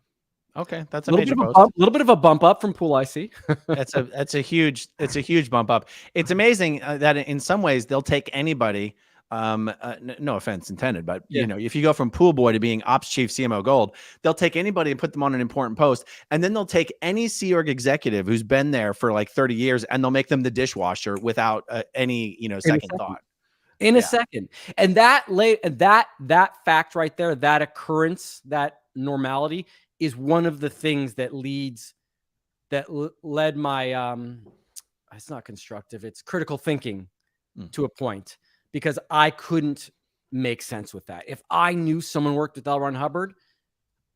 Okay. That's a major post. A little bit of a bump up from Pool IC. That's a huge bump up. It's amazing that in some ways they'll take anybody. No offense intended, but if you go from pool boy to being ops chief CMO Gold, they'll take anybody and put them on an important post, and then they'll take any Sea Org executive who's been there for like 30 years and they'll make them the dishwasher without any second thought. In a second, and that fact right there, that occurrence, that normality is one of the things that led my it's not constructive, it's critical thinking to a point. Because I couldn't make sense with that. If I knew someone worked with L. Ron Hubbard,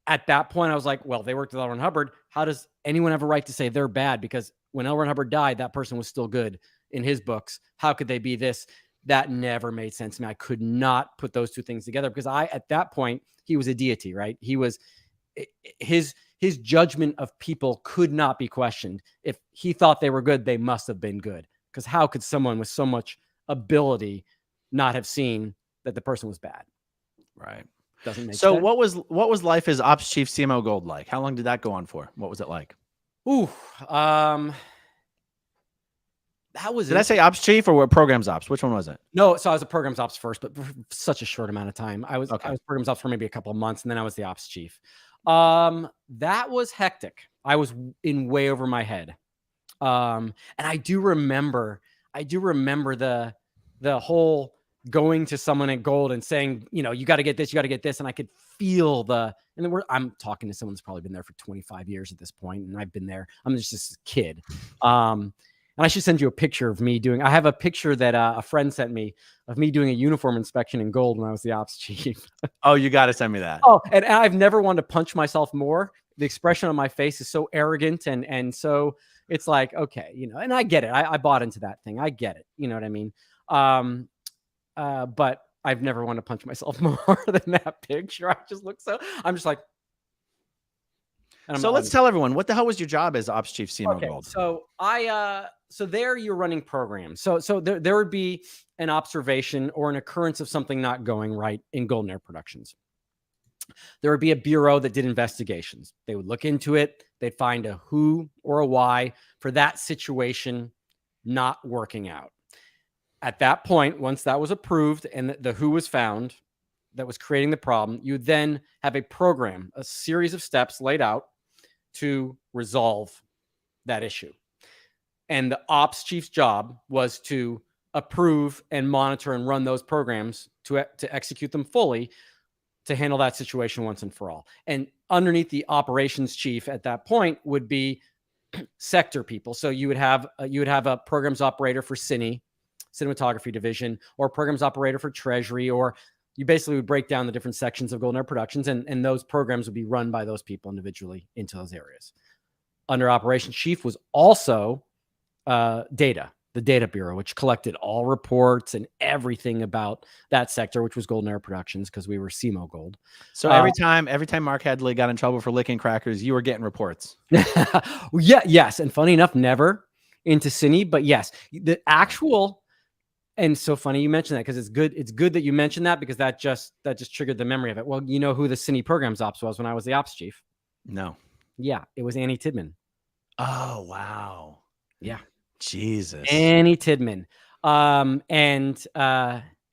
at that point I was like, well, they worked with L. Ron Hubbard. How does anyone have a right to say they're bad? Because when L. Ron Hubbard died, that person was still good in his books. How could they be this? That never made sense to me. I could not put those two things together because at that point, he was a deity, right? He was, his judgment of people could not be questioned. If he thought they were good, they must have been good. Because how could someone with so much ability not have seen that the person was bad? Right. Doesn't make sense. So what was life as ops chief CMO Gold like? How long did that go on for? What was it like? That was. Did I say ops chief or what? Programs ops? Which one was it? No, so I was a programs ops first, but for such a short amount of time. I was programs ops for maybe a couple of months, and then I was the ops chief. That was hectic. I was in way over my head. And I do remember the whole going to someone at Gold and saying, you got to get this, and I could feel I'm talking to someone that's probably been there for 25 years at this point, and I've been there. I'm just this kid. And I should send you a picture of me I have a picture that a friend sent me of me doing a uniform inspection in Gold when I was the ops chief. Oh, you got to send me that. Oh, and I've never wanted to punch myself more. The expression on my face is so arrogant. And so it's like, okay, and I get it. I bought into that thing. I get it. You know what I mean? But I've never wanted to punch myself more than that picture. I'm just like. So let's tell everyone, what the hell was your job as ops chief CMO Gold? So so there you're running programs. So there would be an observation or an occurrence of something not going right in Golden Air Productions. There would be a bureau that did investigations. They would look into it. They'd find a who or a why for that situation not working out. At that point, once that was approved and the who was found that was creating the problem, you then have a program, a series of steps laid out to resolve that issue. And the ops chief's job was to approve and monitor and run those programs to execute them fully to handle that situation once and for all. And underneath the operations chief at that point would be sector people. So you would have a programs operator for cinematography division, or programs operator for treasury, or you basically would break down the different sections of Golden Era Productions, and those programs would be run by those people individually into those areas. Under operations chief was also the data bureau, which collected all reports and everything about that sector, which was Golden Era Productions, because we were SEMO Gold. So every time Mark Headley got in trouble for licking crackers, you were getting reports. Yeah, yes. And funny enough, never into Cine, but yes, the actual, and so funny you mentioned that, because it's good that you mentioned that, because that just triggered the memory of it. Well, you know who the Cine programs ops was when I was the ops chief? No. Yeah, it was Annie Tidman. Oh, wow. Yeah. Jesus. Annie Tidman. And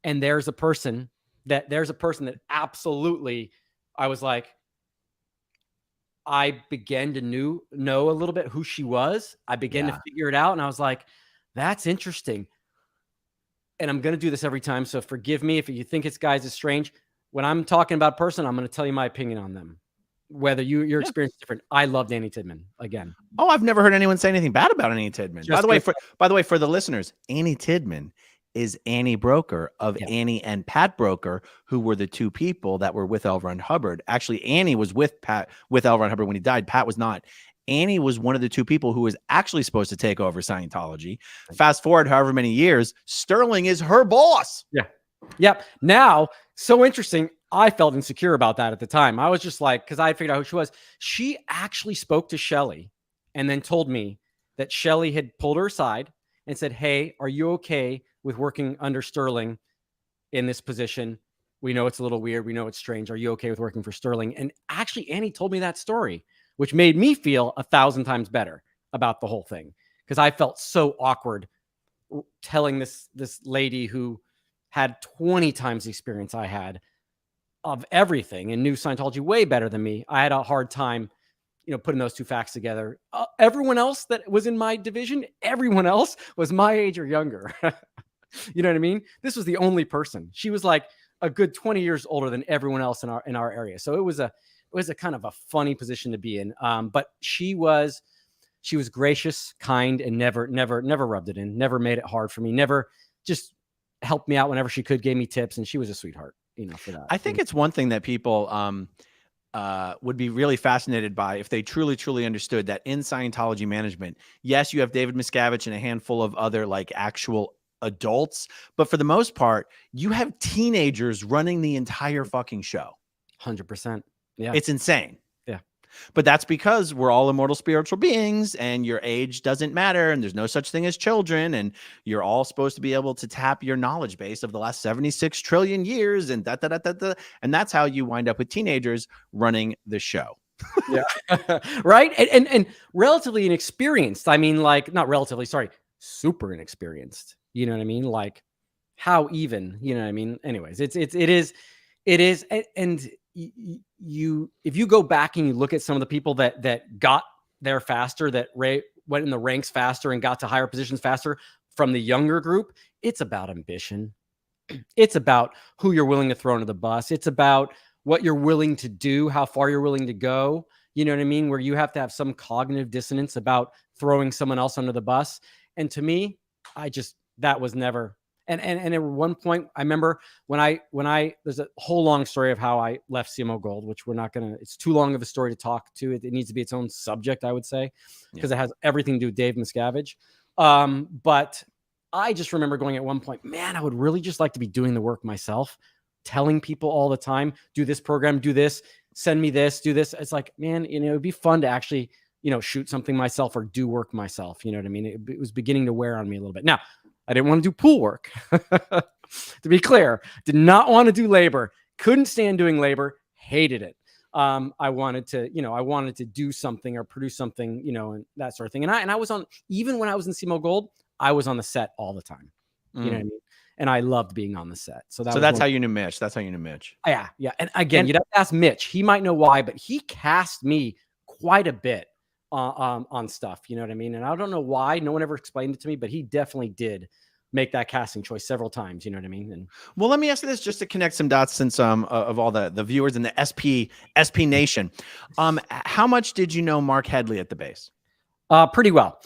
there's a person that absolutely, I was like, I began to know a little bit who she was. I began to figure it out, and I was like, that's interesting. And I'm going to do this every time, so forgive me if you think it's guys is strange. When I'm talking about a person, I'm going to tell you my opinion on them. Whether your experience is different. I loved Annie Tidman again. Oh, I've never heard anyone say anything bad about Annie Tidman. By the way, for the listeners, Annie Tidman is Annie Broker of Annie and Pat Broker, who were the two people that were with L. Ron Hubbard. Actually, Annie was with L. Ron Hubbard when he died. Pat was not. Annie was one of the two people who was actually supposed to take over Scientology. Fast forward however many years, Sterling is her boss. Yeah. Yep. Now, so interesting. I felt insecure about that at the time. I was just like, because I figured out who she was. She actually spoke to Shelley and then told me that Shelley had pulled her aside and said, hey, are you okay with working under Sterling in this position? We know it's a little weird. We know it's strange. Are you okay with working for Sterling? And actually, Annie told me that story, which made me feel 1,000 times better about the whole thing, because I felt so awkward telling this lady who had 20 times the experience I had of everything and knew Scientology way better than me. I had a hard time, putting those two facts together. Everyone else that was in my division, everyone else was my age or younger. You know what I mean? This was the only person. She was like a good 20 years older than everyone else in our area. So it was a kind of a funny position to be in. But she was gracious, kind, and never rubbed it in, never made it hard for me, never just helped me out whenever she could, gave me tips, and she was a sweetheart, for that. I think it's one thing that people would be really fascinated by if they truly understood that in Scientology management, yes, you have David Miscavige and a handful of other like actual adults, but for the most part, you have teenagers running the entire fucking show. 100%. Yeah. It's insane. Yeah. But that's because we're all immortal spiritual beings and your age doesn't matter. And there's no such thing as children. And you're all supposed to be able to tap your knowledge base of the last 76 trillion years. And and that's how you wind up with teenagers running the show. Yeah. Right. And relatively inexperienced. I mean, like, not relatively, sorry, super inexperienced. You know what I mean? Like, how even, you know what I mean? Anyways, it is. And if you go back and you look at some of the people that got there faster, that went in the ranks faster and got to higher positions faster from the younger group, it's about ambition. It's about who you're willing to throw under the bus. It's about what you're willing to do, how far you're willing to go. You know what I mean? Where you have to have some cognitive dissonance about throwing someone else under the bus. And to me, that was never. And at one point, I remember when I there's a whole long story of how I left CMO Gold, which it's too long of a story to talk to. It needs to be its own subject, I would say, because it has everything to do with Dave Miscavige. But I just remember going at one point, man, I would really just like to be doing the work myself, telling people all the time, do this program, do this, send me this, do this. It's like, man, it'd be fun to actually, shoot something myself or do work myself. You know what I mean? It was beginning to wear on me a little bit. Now, I didn't want to do pool work. To be clear, did not want to do labor. Couldn't stand doing labor. Hated it. I wanted to do something or produce something, and that sort of thing. And I was on, even when I was in CMO Gold, I was on the set all the time. You know what I mean? And I loved being on the set. So that's how you knew Mitch. That's how you knew Mitch. Yeah. Yeah. And again, you'd have to ask Mitch. He might know why, but he cast me quite a bit on stuff. You know what I mean? And I don't know why. No one ever explained it to me, but he definitely did make that casting choice several times. You know what I mean? And well, let me ask you this just to connect some dots since of all the viewers in the SP Nation. How much did you know Mark Headley at the base? Pretty well.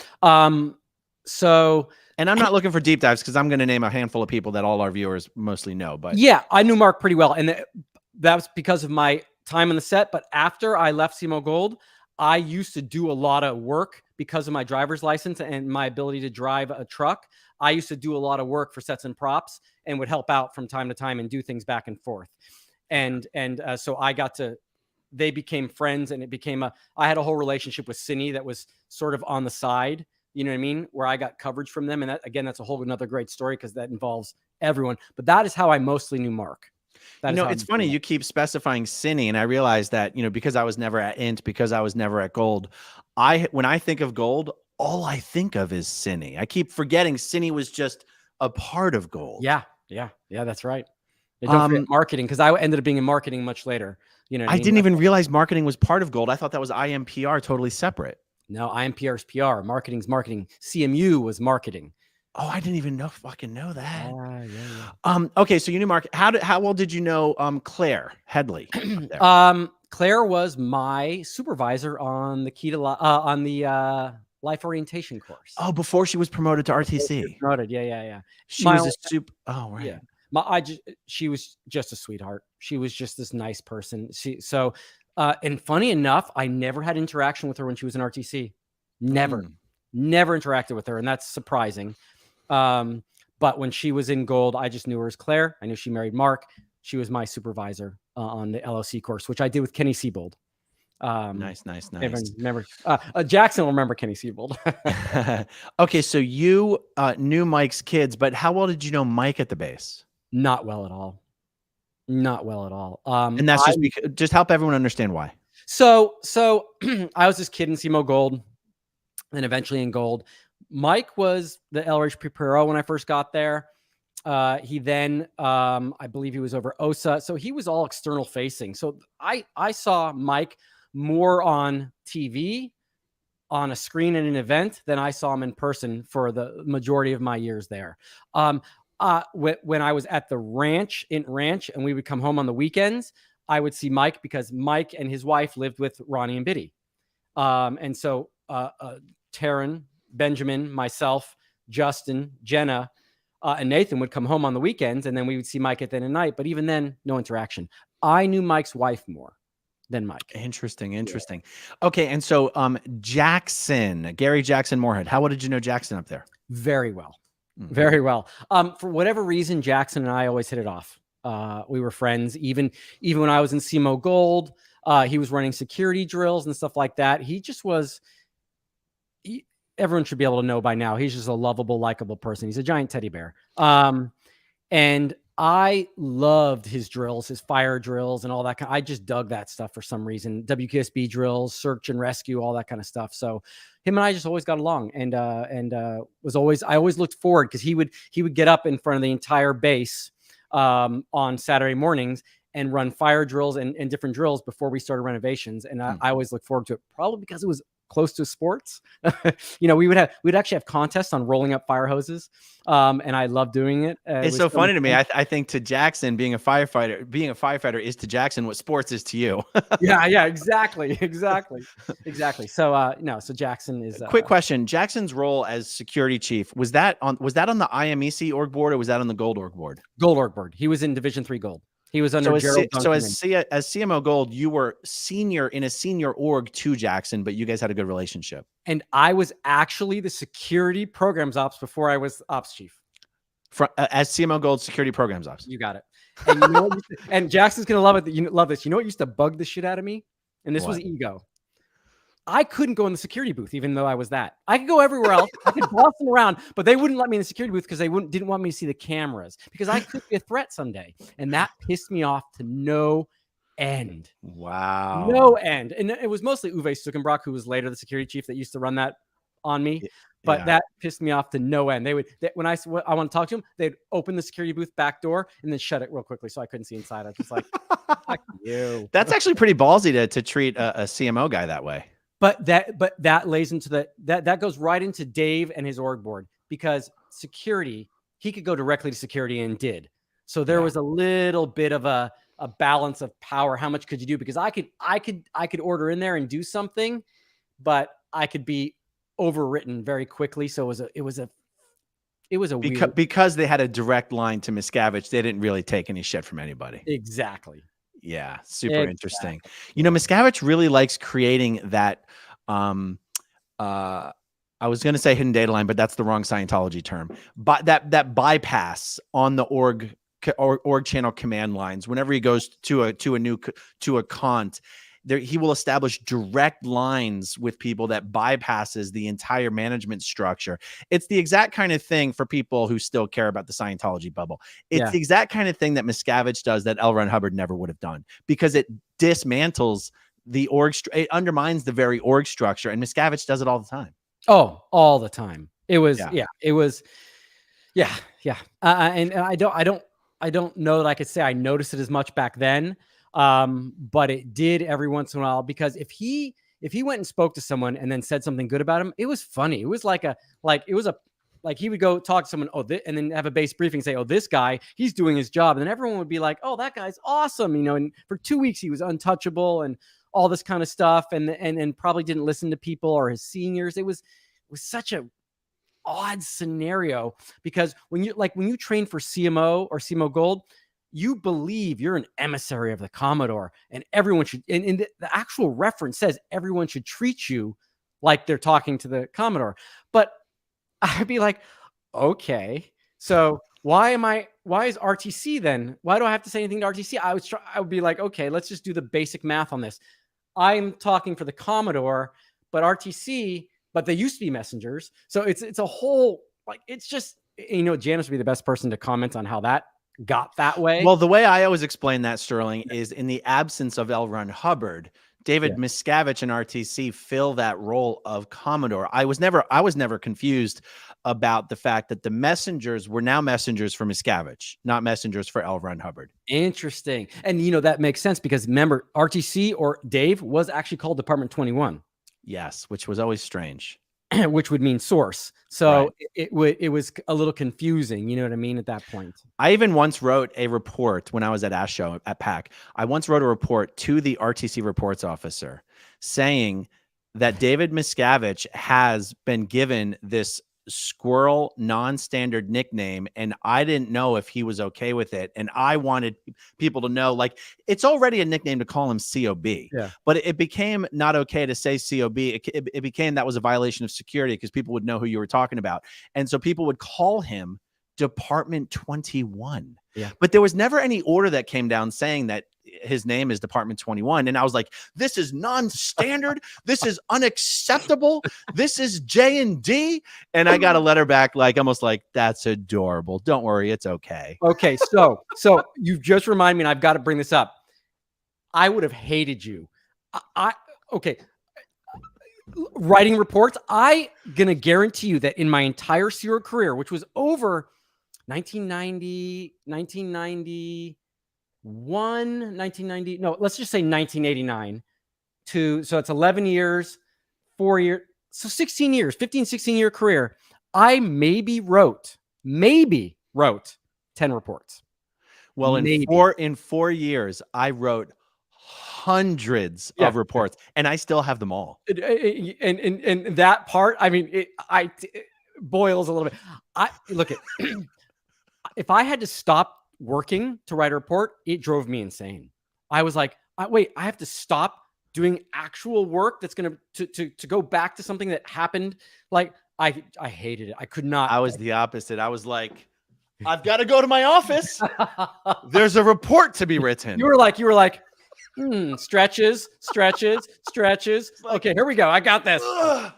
So, and I'm not looking for deep dives because I'm going to name a handful of people that all our viewers mostly know. But yeah, I knew Mark pretty well, and that was because of my time on the set. But after I left CMO Gold, I used to do a lot of work because of my driver's license and my ability to drive a truck. I used to do a lot of work for sets and props and would help out from time to time and do things back and forth. And so I got to, they became friends, and it became I had a whole relationship with Cine that was sort of on the side, you know what I mean? Where I got coverage from them. And that, again, that's a whole another great story because that involves everyone. But that is how I mostly knew Mark. It's funny you keep specifying Cine, and I realized that, because I was never at Int, because I was never at Gold, when I think of Gold, all I think of is Cine. I keep forgetting Cine was just a part of Gold. Yeah, that's right. And don't forget marketing, because I ended up being in marketing much later. You know, I didn't even realize marketing was part of Gold. I thut that was IMPR, totally separate. No, IMPR is PR. Marketing's marketing. CMU was marketing. Oh, I didn't even fucking know that. Yeah. Okay, so you knew Mark. How well did you know Claire Headley? Claire was my supervisor on the life orientation course. Oh, before she was promoted to RTC. Promoted, yeah. She was a super. Oh, right. Yeah. She was just a sweetheart. She was just this nice person. And funny enough, I never had interaction with her when she was in RTC. Never interacted with her, and that's surprising. But when she was in Gold, I just knew her as Claire. I knew she married Mark. She was my supervisor on the LOC course, which I did with Kenny Siebold. Nice. Remember, Jackson will remember Kenny Siebold. Okay, so you knew Mike's kids, but how well did you know Mike at the base? Not well at all. And that's just help everyone understand why. So I was this kid in CMO Gold, and eventually in Gold. Mike was the LRH Pro when I first got there. He then, I believe he was over OSA. So he was all external facing. So I saw Mike more on TV, on a screen in an event, than I saw him in person for the majority of my years there. When I was at the ranch, Int Ranch, and we would come home on the weekends, I would see Mike because Mike and his wife lived with Ronnie and Biddy. And so Taryn, Benjamin, myself, Justin, Jenna, and Nathan would come home on the weekends, and then we would see Mike at the end of the night. But even then, no interaction. I knew Mike's wife more than Mike. Interesting. Yeah. Okay, and so Gary Jackson Moorhead. How well did you know Jackson up there? Very well. Very well. For whatever reason, Jackson and I always hit it off. We were friends. Even when I was in CMO Gold, he was running security drills and stuff like that. He just was. Everyone should be able to know by now. He's just a lovable, likable person. He's a giant teddy bear. And I loved his drills, his fire drills and all that. I just dug that stuff for some reason. WQSB drills, search and rescue, all that kind of stuff. So him and I just always got along, and I always looked forward because he would get up in front of the entire base on Saturday mornings and run fire drills and different drills before we started renovations. And I always looked forward to it, probably because it was close to sports. We'd actually have contests on rolling up fire hoses. And I love doing it. It's so funny to me. I think to Jackson, being a firefighter is to Jackson what sports is to you. Yeah, exactly. So, so Jackson is quick question. Jackson's role as security chief, was that on the IMEC org board, or was that on the Gold org board? Gold org board. He was in Division 3 Gold. He was under Gerald Duncan. So as CMO Gold, you were senior in a senior org to Jackson, but you guys had a good relationship. And I was actually the security programs ops before I was ops chief. As CMO Gold security programs ops. You got it. And, and Jackson's going to love it. You love this. You know what used to bug the shit out of me? And this was ego. I couldn't go in the security booth, even though I was that. I could go everywhere else. I could boss them around, but they wouldn't let me in the security booth because they didn't want me to see the cameras, because I could be a threat someday. And that pissed me off to no end. Wow. No end. And it was mostly Uwe Stuckenbrock, who was later the security chief, that used to run that on me. But that pissed me off to no end. When I want to talk to them, they'd open the security booth back door and then shut it real quickly so I couldn't see inside. I was just like, fuck you. That's actually pretty ballsy to treat a CMO guy that way. But that lays into that goes right into Dave and his org board, because security he could go directly to security and did. So there was a little bit of a balance of power. How much could you do? Because I could order in there and do something, but I could be overwritten very quickly. So it was a weird, because they had a direct line to Miscavige. They didn't really take any shit from anybody. exactly. Yeah, super interesting. You know, Miscavige really likes creating that. I was going to say hidden data line, but that's the wrong Scientology term. But that bypass on the org channel command lines. Whenever he goes to a cont, there he will establish direct lines with people that bypasses the entire management structure. It's the exact kind of thing for people who still care about the Scientology bubble. It's the exact kind of thing that Miscavige does that L. Ron Hubbard never would have done, because it dismantles the org. It undermines the very org structure, and Miscavige does it all the time. Oh, all the time. It was, it was, and I don't know that I could say I noticed it as much back then. But it did every once in a while, because if he went and spoke to someone and then said something good about him, it was funny. It was like he would go talk to someone, and then have a base briefing, say, oh, this guy, he's doing his job. And then everyone would be like, oh, that guy's awesome. You know, and for 2 weeks he was untouchable and all this kind of stuff. And probably didn't listen to people or his seniors. It was such a odd scenario, because when you train for CMO or CMO Gold, you believe you're an emissary of the Commodore, and everyone should, and the actual reference says everyone should treat you like they're talking to the Commodore. But I'd be like, okay, so why is RTC then? Why do I have to say anything to RTC? I would be like, okay, let's just do the basic math on this. I'm talking for the Commodore, but RTC, but they used to be messengers. So it's a whole, it's just, Janice would be the best person to comment on how that got that way. Well, the way I always explain that, Sterling, is in the absence of L. Ron Hubbard, David Miscavige and RTC fill that role of Commodore. I was never confused about the fact that the messengers were now messengers for Miscavige, not messengers for L. Ron Hubbard. Interesting. And that makes sense, because remember, RTC or Dave was actually called Department 21. Yes, which was always strange. Which would mean source. So it was a little confusing, you know what I mean, at that point. I even once wrote a report when I was at ASHO at PAC. I once wrote a report to the RTC reports officer saying that David Miscavige has been given this squirrel non-standard nickname, and I didn't know if he was okay with it, and I wanted people to know, like, it's already a nickname to call him COB, but it became not okay to say COB. It became that was a violation of security, because people would know who you were talking about, and so people would call him Department 21. But there was never any order that came down saying that his name is Department 21. And I was like, this is non-standard. This is unacceptable. This is J&D. And I got a letter back, almost like, that's adorable. Don't worry. It's okay. Okay. So you've just reminded me, and I've got to bring this up. I would have hated you. Okay. Writing reports. I'm going to guarantee you that in my entire serial career, which was over 1990, no, let's just say 1989 so it's 11 years, 4 years, so 16 years, 16 year career. I maybe wrote 10 reports. Well, in 4 years, I wrote hundreds of reports, and I still have them all. And that part, I mean, it boils a little bit. If I had to stop working to write a report, it drove me insane. I was like, wait, I have to stop doing actual work that's going to go back to something that happened. Like, I hated it. I could not. I was the opposite. I was like, I've got to go to my office. There's a report to be written. You were like, stretches. Okay, here we go. I got this. Oh,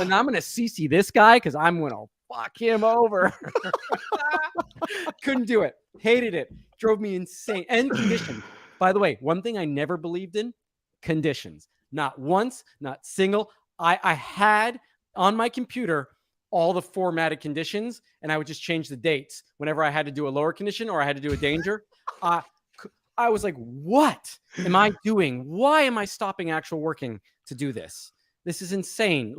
and I'm going to CC this guy, because I'm going to fuck him over. Couldn't do it. Hated it. Drove me insane. And conditions. By the way, one thing I never believed in, conditions. Not once, not single. I had on my computer all the formatted conditions, and I would just change the dates whenever I had to do a lower condition or I had to do a danger. I was like, what am I doing? Why am I stopping actual working to do this? This is insane.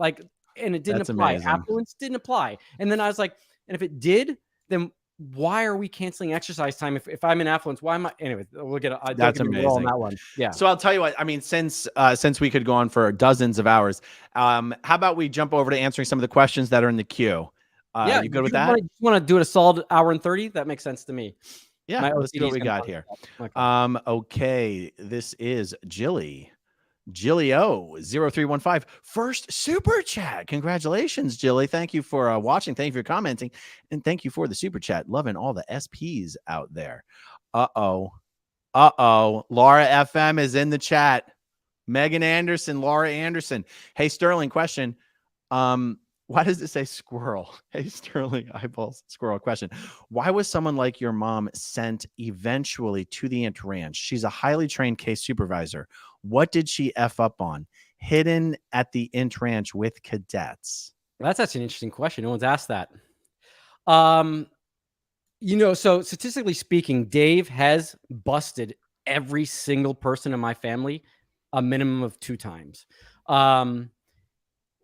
And it didn't apply. Affluence didn't apply. And then I was like, And if it did, then why are we canceling exercise time? If I'm in affluence, why am I? Anyway, we'll get That's amazing. on that one. Yeah. So I'll tell you what, I mean, since we could go on for dozens of hours, how about we jump over to answering some of the questions that are in the queue? Yeah. You good with that? You want to do it a solid hour and 30? That makes sense to me. Yeah. Let's see what we got here. Okay. Okay. This is Gillio0315, first super chat. Congratulations, Jilly. Thank you for watching. Thank you for commenting. And thank you for the super chat. Loving all the SPs out there. Laura FM is in the chat. Megan Anderson, Laura Anderson. Hey, Sterling, question. Why does it say squirrel? Hey, Sterling, eyeballs, squirrel. Question. Why was someone like your mom sent eventually to the Int Ranch? She's a highly trained case supervisor. What did she F up on? Hidden at the Int Ranch with cadets. That's actually an interesting question. No one's asked that. So statistically speaking, Dave has busted every single person in my family a minimum of 2 times.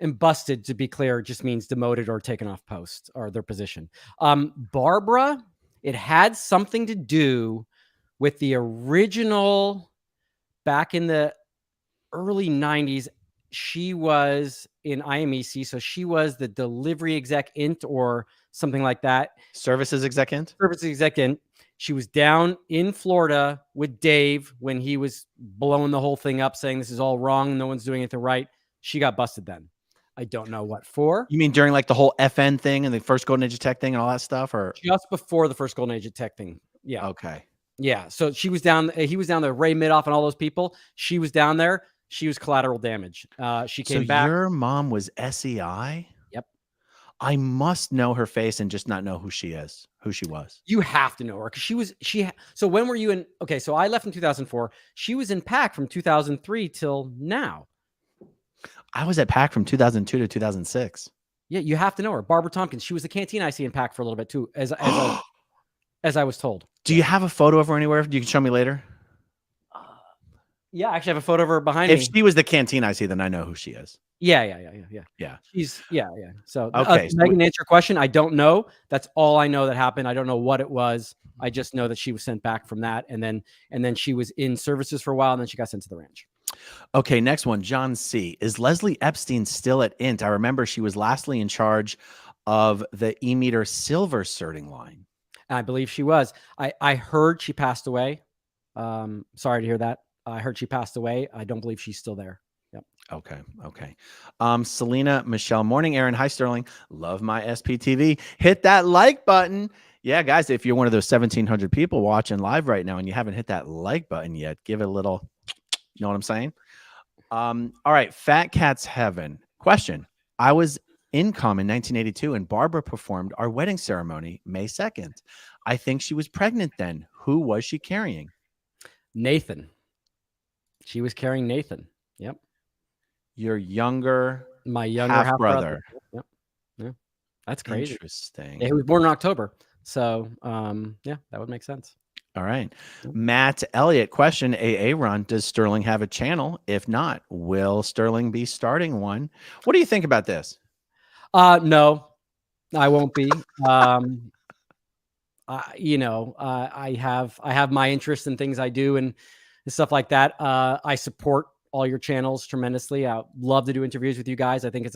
And busted, to be clear, just means demoted or taken off post or their position. Barbara, it had something to do with the original back in the early 90s. She was in IMEC, so she was the delivery exec int or something like that. Services exec int? Services exec int. She was down in Florida with Dave when he was blowing the whole thing up, saying this is all wrong, no one's doing anything right. She got busted then. I don't know what for. You mean during like the whole FN thing and the first Golden Age of Tech thing and all that stuff, or just before the first Golden Age of Tech thing? Yeah. Okay. Yeah. So she was down. He was down there. Ray Midoff and all those people. She was down there. She was collateral damage. She came back. Your mom was SEI? Yep. I must know her face and just not know who she is, who she was. You have to know her because so when were you in? Okay. So I left in 2004. She was in PAC from 2003 till now. I was at PAC from 2002 to 2006. Yeah, you have to know her. Barbara Tompkins. She was the canteen IC in PAC for a little bit too, as I was told. Do you have a photo of her anywhere? You can show me later. Yeah, I actually have a photo of her behind me. If she was the canteen IC, then I know who she is. Yeah. She's So okay, Megan, answer your question. I don't know. That's all I know that happened. I don't know what it was. I just know that she was sent back from that, and then she was in services for a while, and then she got sent to the ranch. Okay, next one, John C. Is Leslie Epstein still at Int? I remember she was lastly in charge of the E-meter silver certing line. I believe she was. I heard she passed away. Sorry to hear that. I heard she passed away. I don't believe she's still there. Yep. Okay. Selena Michelle. Morning, Aaron. Hi, Sterling. Love my SPTV. Hit that like button. Yeah, guys, if you're one of those 1,700 people watching live right now and you haven't hit that like button yet, give it a little... You know what I'm saying? All right. Fat Cat's Heaven. Question. I was in Com in 1982 and Barbara performed our wedding ceremony May 2nd. I think she was pregnant then. Who was she carrying? Nathan. She was carrying Nathan. Yep. Your younger, my younger half brother. Yep. Yeah. That's crazy. Interesting. Yeah, he was born in October. So, yeah, that would make sense. All right. Matt Elliott, question. AA Run, does Sterling have a channel? If not, will Sterling be starting one? What do you think about this? No, I won't be. I have my interest in things I do and stuff like that. I support all your channels tremendously. I love to do interviews with you guys. I think it's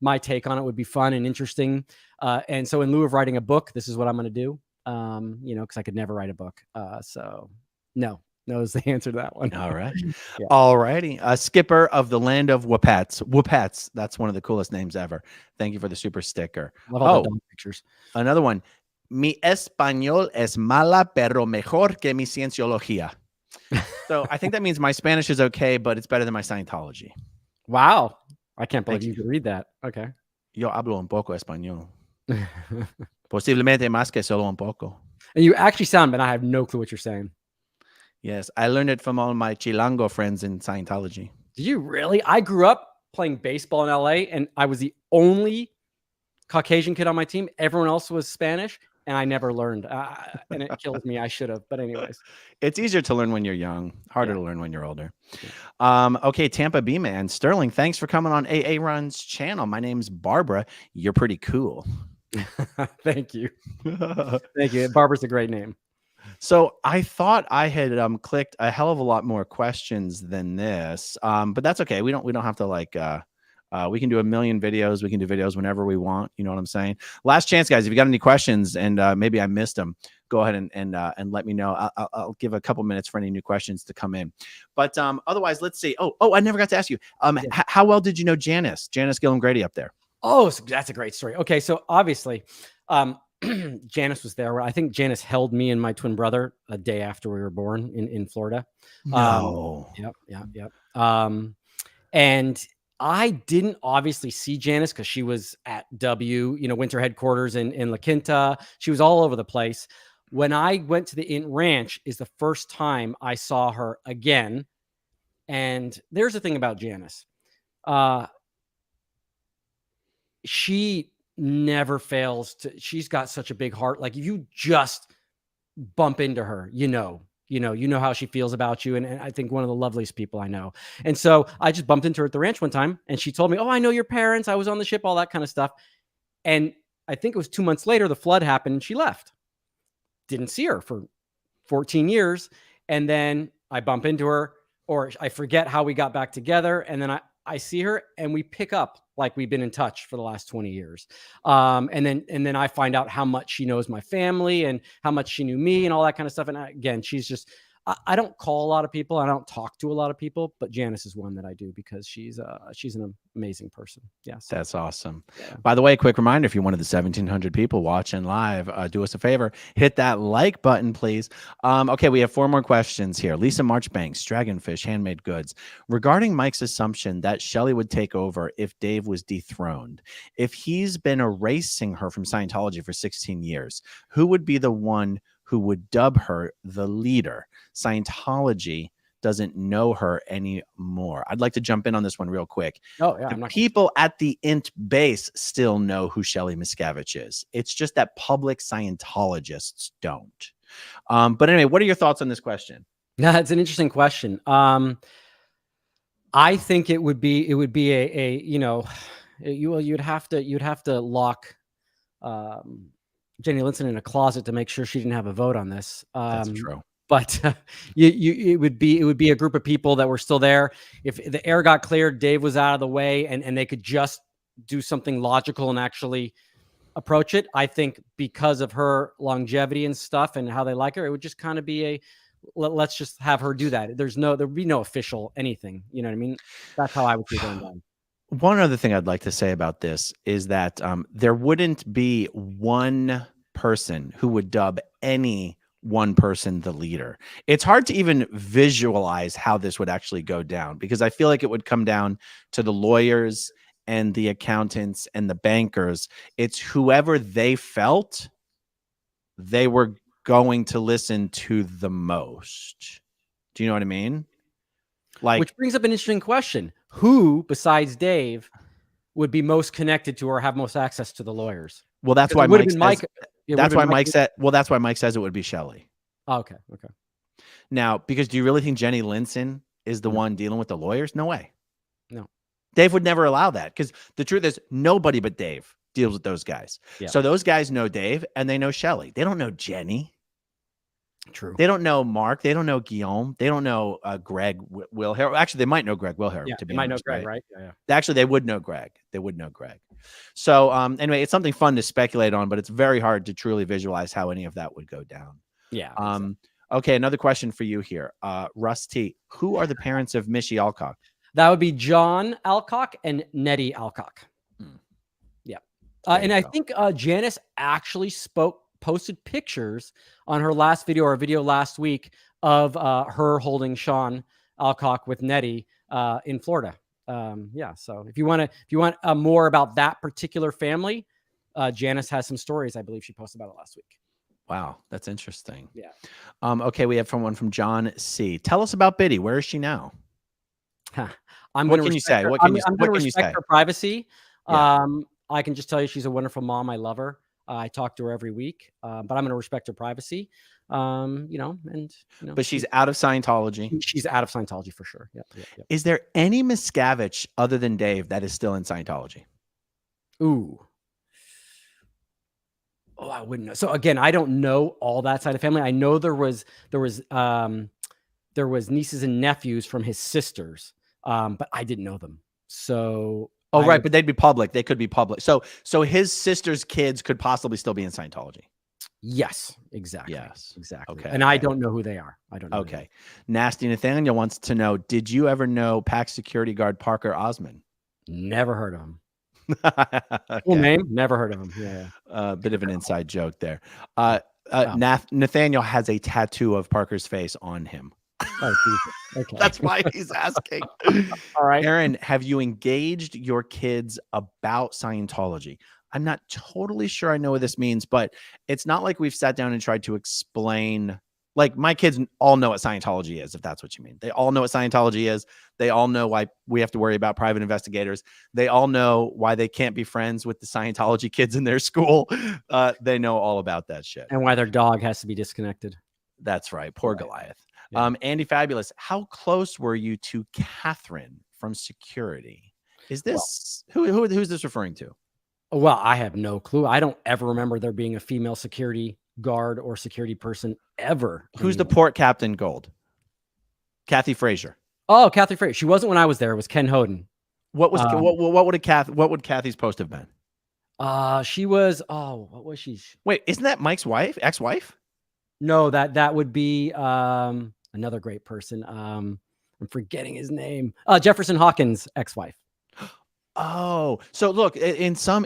my take on it would be fun and interesting. And so in lieu of writing a book, this is what I'm going to do. Because I could never write a book. So no is the answer to that one. All right. Yeah. All righty. Skipper of the land of Whoopats. Whoopats. That's one of the coolest names ever. Thank you for the super sticker. Love all the pictures. Another one. Mi español es mala, pero mejor que mi cienciología. So I think that means my Spanish is okay, but it's better than my Scientology. Wow. I can't believe you could read that. Okay. Yo hablo un poco español. Posiblemente más que solo un poco. And you actually sound, but I have no clue what you're saying. Yes, I learned it from all my Chilango friends in Scientology. Did you really? I grew up playing baseball in LA, and I was the only Caucasian kid on my team. Everyone else was Spanish, and I never learned. And it kills me. I should have. But anyways. It's easier to learn when you're young, harder to learn when you're older. Yeah. Okay, Tampa B Man. Sterling, thanks for coming on AA Run's channel. My name's Barbara. You're pretty cool. Thank you. Thank you. Barbara's a great name. So I thought I had clicked a hell of a lot more questions than this, but that's okay. We don't have to like. We can do a million videos. We can do videos whenever we want. You know what I'm saying? Last chance, guys. If you got any questions and maybe I missed them, go ahead and let me know. I'll give a couple minutes for any new questions to come in. But otherwise, let's see. Oh, I never got to ask you. How well did you know Janice Gillum Grady up there? Oh, so that's a great story. Okay, so obviously, Janice was there. I think Janice held me and my twin brother a day after we were born in Florida. No. Yep. And I didn't obviously see Janice because she was at winter headquarters in La Quinta. She was all over the place. When I went to the Int Ranch is the first time I saw her again. And there's the thing about Janice. She never fails she's got such a big heart. Like if you just bump into her, you know how she feels about you. And I think one of the loveliest people I know. And so I just bumped into her at the ranch one time and she told me, oh, I know your parents. I was on the ship, all that kind of stuff. And I think it was 2 months later, the flood happened and she left. Didn't see her for 14 years. And then I bump into her or I forget how we got back together. And then I see her and we pick up like we've been in touch for the last 20 years. And then I find out how much she knows my family and how much she knew me and all that kind of stuff. And again, she's just, I don't call a lot of people. I don't talk to a lot of people, but Janice is one that I do because she's an amazing person. Yes. That's awesome. Yeah. By the way, quick reminder, if you're one of the 1,700 people watching live, do us a favor, hit that like button, please. Okay, we have 4 more questions here. Lisa Marchbanks, Dragonfish, Handmade Goods. Regarding Mike's assumption that Shelley would take over if Dave was dethroned, if he's been erasing her from Scientology for 16 years, who would be the one who would dub her the leader? Scientology doesn't know her anymore. I'd like to jump in on this one real quick. Oh, yeah. The people at the Int Base still know who Shelley Miscavige is. It's just that public Scientologists don't. But anyway, what are your thoughts on this question? No, it's an interesting question. I think it would be you'd have to lock Jenny Linson in a closet to make sure she didn't have a vote on this. That's true. But it would be a group of people that were still there. If the air got cleared, Dave was out of the way, and they could just do something logical and actually approach it. I think because of her longevity and stuff and how they like her, it would just kind of be let's just have her do that. There'd be no official anything. You know what I mean? That's how I would see going down. One other thing I'd like to say about this is that there wouldn't be one person who would dub any one person the leader. It's hard to even visualize how this would actually go down because I feel like it would come down to the lawyers and the accountants and the bankers. It's whoever they felt they were going to listen to the most. Do you know what I mean? Like, which brings up an interesting question. Who besides Dave would be most connected to or have most access to the lawyers? Well, that's why Mike said, well, that's why Mike says it would be Shelley. Oh, okay. Now, because do you really think Jenny Linson is the one dealing with the lawyers? No way. No. Dave would never allow that because the truth is nobody but Dave deals with those guys. Yeah. So those guys know Dave and they know Shelley. They don't know Jenny. True. They don't know Mark. They don't know Guillaume. They don't know Greg Wilhare. Actually, they might know Greg Wilhare. Yeah, they might know Greg, right? Yeah. Actually, they would know Greg. So anyway, it's something fun to speculate on, but it's very hard to truly visualize how any of that would go down. Yeah. Okay, another question for you here. Russ T. Who are the parents of Mishy Alcock? That would be John Alcock and Nettie Alcock. Yeah. And I think Janice actually posted pictures on her last video or a video last week of her holding Sean Alcock with Nettie in Florida. So if you want more about that particular family, Janice has some stories. I believe she posted about it last week. Wow, that's interesting. Yeah. Okay, we have one from John C. Tell us about Biddy. Where is she now? What can you say? What can you respect her privacy. Yeah. I can just tell you she's a wonderful mom. I love her. I talk to her every week, but I'm going to respect her privacy. But she's out of Scientology. She's out of Scientology for sure. Yep. Is there any Miscavige other than Dave that is still in Scientology? Ooh. Oh, I wouldn't know. So again, I don't know all that side of family. I know there was nieces and nephews from his sisters, but I didn't know them. So Oh, right, but they'd be public. They could be public. So his sister's kids could possibly still be in Scientology. Yes, exactly. Yes, exactly. Okay, and I don't know who they are. I don't know. Okay, Nasty Nathaniel wants to know: did you ever know PAC security guard Parker Osmond? Never heard of him. Okay. Full name? Never heard of him. Yeah. Bit of an inside joke there. Wow. Nathaniel has a tattoo of Parker's face on him. Oh, Jesus. Okay. That's why he's asking. All right. Aaron, have you engaged your kids about Scientology? I'm not totally sure I know what this means, but it's not like we've sat down and tried to explain. Like, my kids all know what Scientology is, if that's what you mean. They all know what Scientology is. They all know why we have to worry about private investigators. They all know why they can't be friends with the Scientology kids in their school. They know all about that shit. And why their dog has to be disconnected. That's right. Poor Goliath. Yeah. Andy Fabulous, how close were you to Catherine from security? Is this who's this referring to? Well, I have no clue. I don't ever remember there being a female security guard or security person ever. Who's the port captain gold? Kathy Frazier. Oh, Kathy Frazier. She wasn't when I was there. It was Ken Hoden. What would Kathy's post have been? She was. Oh, what was she? Wait, isn't that Mike's wife, ex-wife? No, that would be another great person. I'm forgetting his name. Jefferson Hawkins' ex-wife. Oh, so look, in some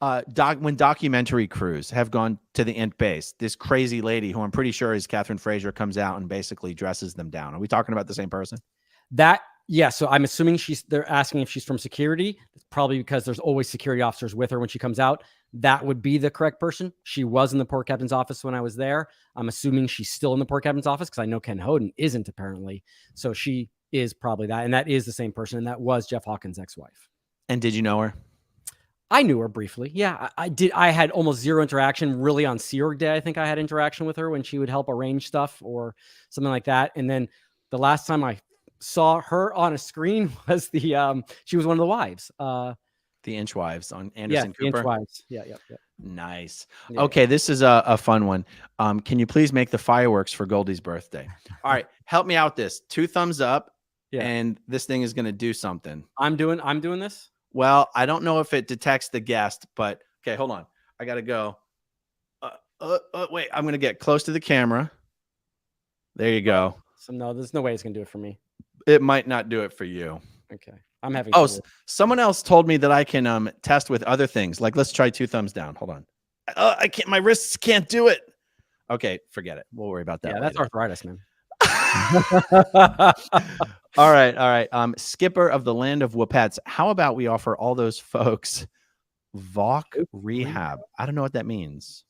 when documentary crews have gone to the Int Base, this crazy lady who I'm pretty sure is Catherine Frazier comes out and basically dresses them down. Are we talking about the same person? Yeah. So I'm assuming they're asking if she's from security. It's probably because there's always security officers with her when she comes out. That would be the correct person. She was in the port captain's office when I was there. I'm assuming she's still in the port captain's office because I know Ken Hoden isn't apparently. So she is probably that. And that is the same person. And that was Jeff Hawkins' ex-wife. And did you know her? I knew her briefly. Yeah, I did. I had almost zero interaction really on Sea Org Day. I think I had interaction with her when she would help arrange stuff or something like that. And then the last time I saw her on a screen was she was one of the wives. The Inch Wives on Anderson Cooper. The Inch Wives. Yeah. Nice. Yeah. Okay, this is a fun one. Can you please make the fireworks for Goldie's birthday? All right, help me out with this. 2 thumbs up, and this thing is going to do something. I'm doing this? Well, I don't know if it detects the guest, but okay, hold on. I got to go. Wait, I'm going to get close to the camera. There you go. So no, there's no way it's going to do it for me. It might not do it for you. Okay. I'm having. Oh, someone else told me that I can test with other things. Like, let's try 2 thumbs down. Hold on. I can't. My wrists can't do it. Okay, forget it. We'll worry about that. Yeah, that's arthritis, man. All right. Skipper of the land of Whoopets. How about we offer all those folks VOC rehab? I don't know what that means.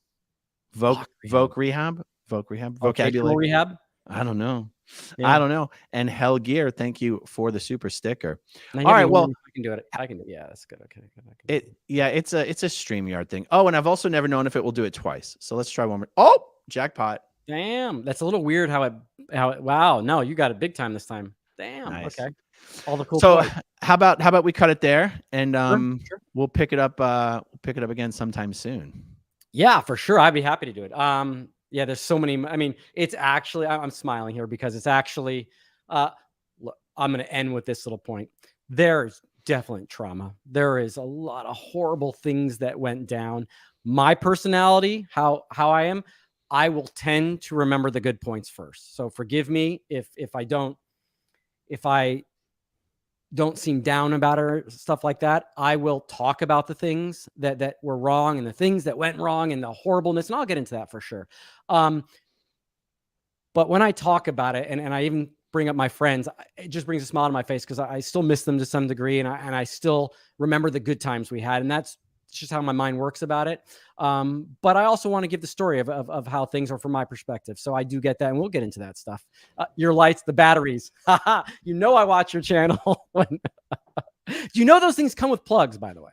VOC rehab. Vocabulary rehab. I don't know. Yeah. I don't know. And Hell Gear, thank you for the super sticker. All right, well, I can do it. I can do it. Yeah, that's good. Okay. It's a StreamYard thing. Oh, and I've also never known if it will do it twice. So let's try one more. Oh, jackpot. Damn, that's a little weird how it wow, no, you got it big time this time. Damn. Nice. Okay. All the cool So toys. how about we cut it there and Sure. we'll pick it up again sometime soon. Yeah, for sure. I'd be happy to do it. Yeah, there's so many. I mean, it's actually, I'm smiling here because it's actually, look, I'm going to end with this little point. There's definite trauma. There is a lot of horrible things that went down. My personality, how I am, I will tend to remember the good points first. So forgive me if I don't seem down about it or stuff like that. I will talk about the things that were wrong and the things that went wrong and the horribleness. And I'll get into that for sure. But when I talk about it and I even bring up my friends, it just brings a smile to my face because I still miss them to some degree. And I still remember the good times we had. And that's just how my mind works about it. But I also want to give the story of how things are from my perspective. So I do get that. And we'll get into that stuff. Your lights, the batteries. You know, I watch your channel. Do you know those things come with plugs, by the way?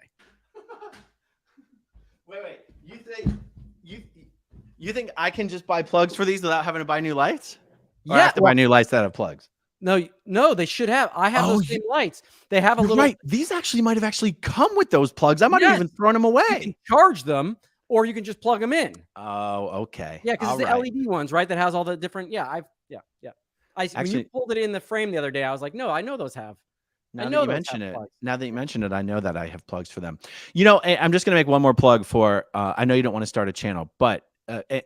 Wait. You think I can just buy plugs for these without having to buy new lights? Or I have to buy new lights that have plugs. No, they should have. I have those same lights. They have a little. Right. These actually might have come with those plugs. I might have even thrown them away. You can charge them or you can just plug them in. Oh, okay. Yeah, because it's the LED ones, right? That has all the different. Yeah, when you pulled it in the frame the other day, I was like, no, I know those have. Now that you mention it, I know that I have plugs for them. You know, I'm just going to make one more plug for, I know you don't want to start a channel, but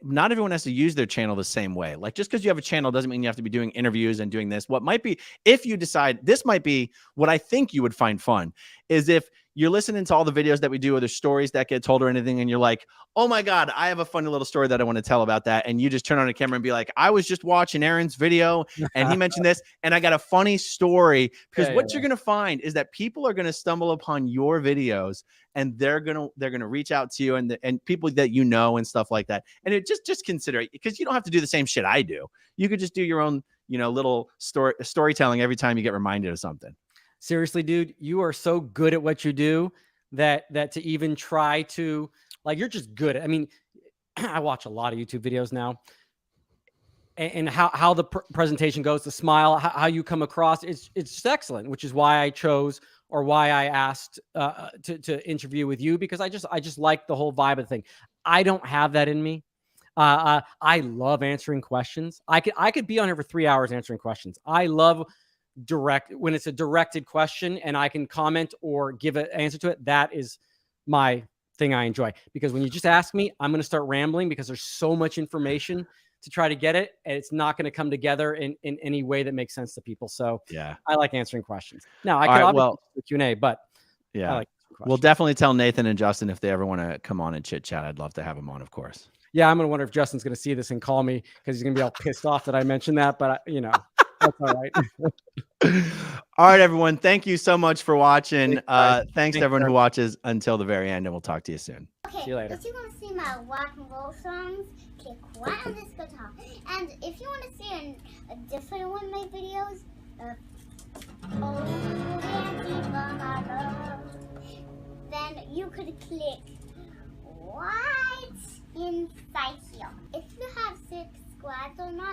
not everyone has to use their channel the same way. Like just because you have a channel doesn't mean you have to be doing interviews and doing this. What might be, if you decide this might be what I think you would find fun, is if you're listening to all the videos that we do or the stories that get told or anything, and you're like, oh my God, I have a funny little story that I want to tell about that. And you just turn on a camera and be like, I was just watching Aaron's video and he mentioned this and I got a funny story. Because what you're going to find is that people are going to stumble upon your videos and they're going to reach out to you and people that you know and stuff like that. And it just consider it, because you don't have to do the same shit I do. You could just do your own, little storytelling every time you get reminded of something. Seriously, dude, you are so good at what you do that to even try to, like, you're just good at, I mean, I watch a lot of YouTube videos now, and how the presentation goes, the smile, how you come across, it's just excellent, which is why I chose, or why I asked to interview with you, because I just like the whole vibe of the thing. I don't have that in me. I love answering questions. I could be on here for 3 hours answering questions. I love when it's a directed question and I can comment or give an answer to it. That is my thing I enjoy, because when you just ask me, I'm going to start rambling because there's so much information to try to get it, and it's not going to come together in any way that makes sense to people. So yeah, I like answering questions. Now I could obviously do Q&A, but yeah, I like we'll definitely tell Nathan and Justin if they ever want to come on and chit chat. I'd love to have them on, of course. Yeah, I'm going to wonder if Justin's going to see this and call me, because he's going to be all pissed off that I mentioned that, but that's all right. All right, everyone. Thank you so much for watching. Thanks to everyone who watches until the very end, and we'll talk to you soon. Okay, see you later. If you want to see my rock and roll songs, click right on this guitar. And if you want to see a different one of my videos, then you could click right inside here. If you have subscribed or not,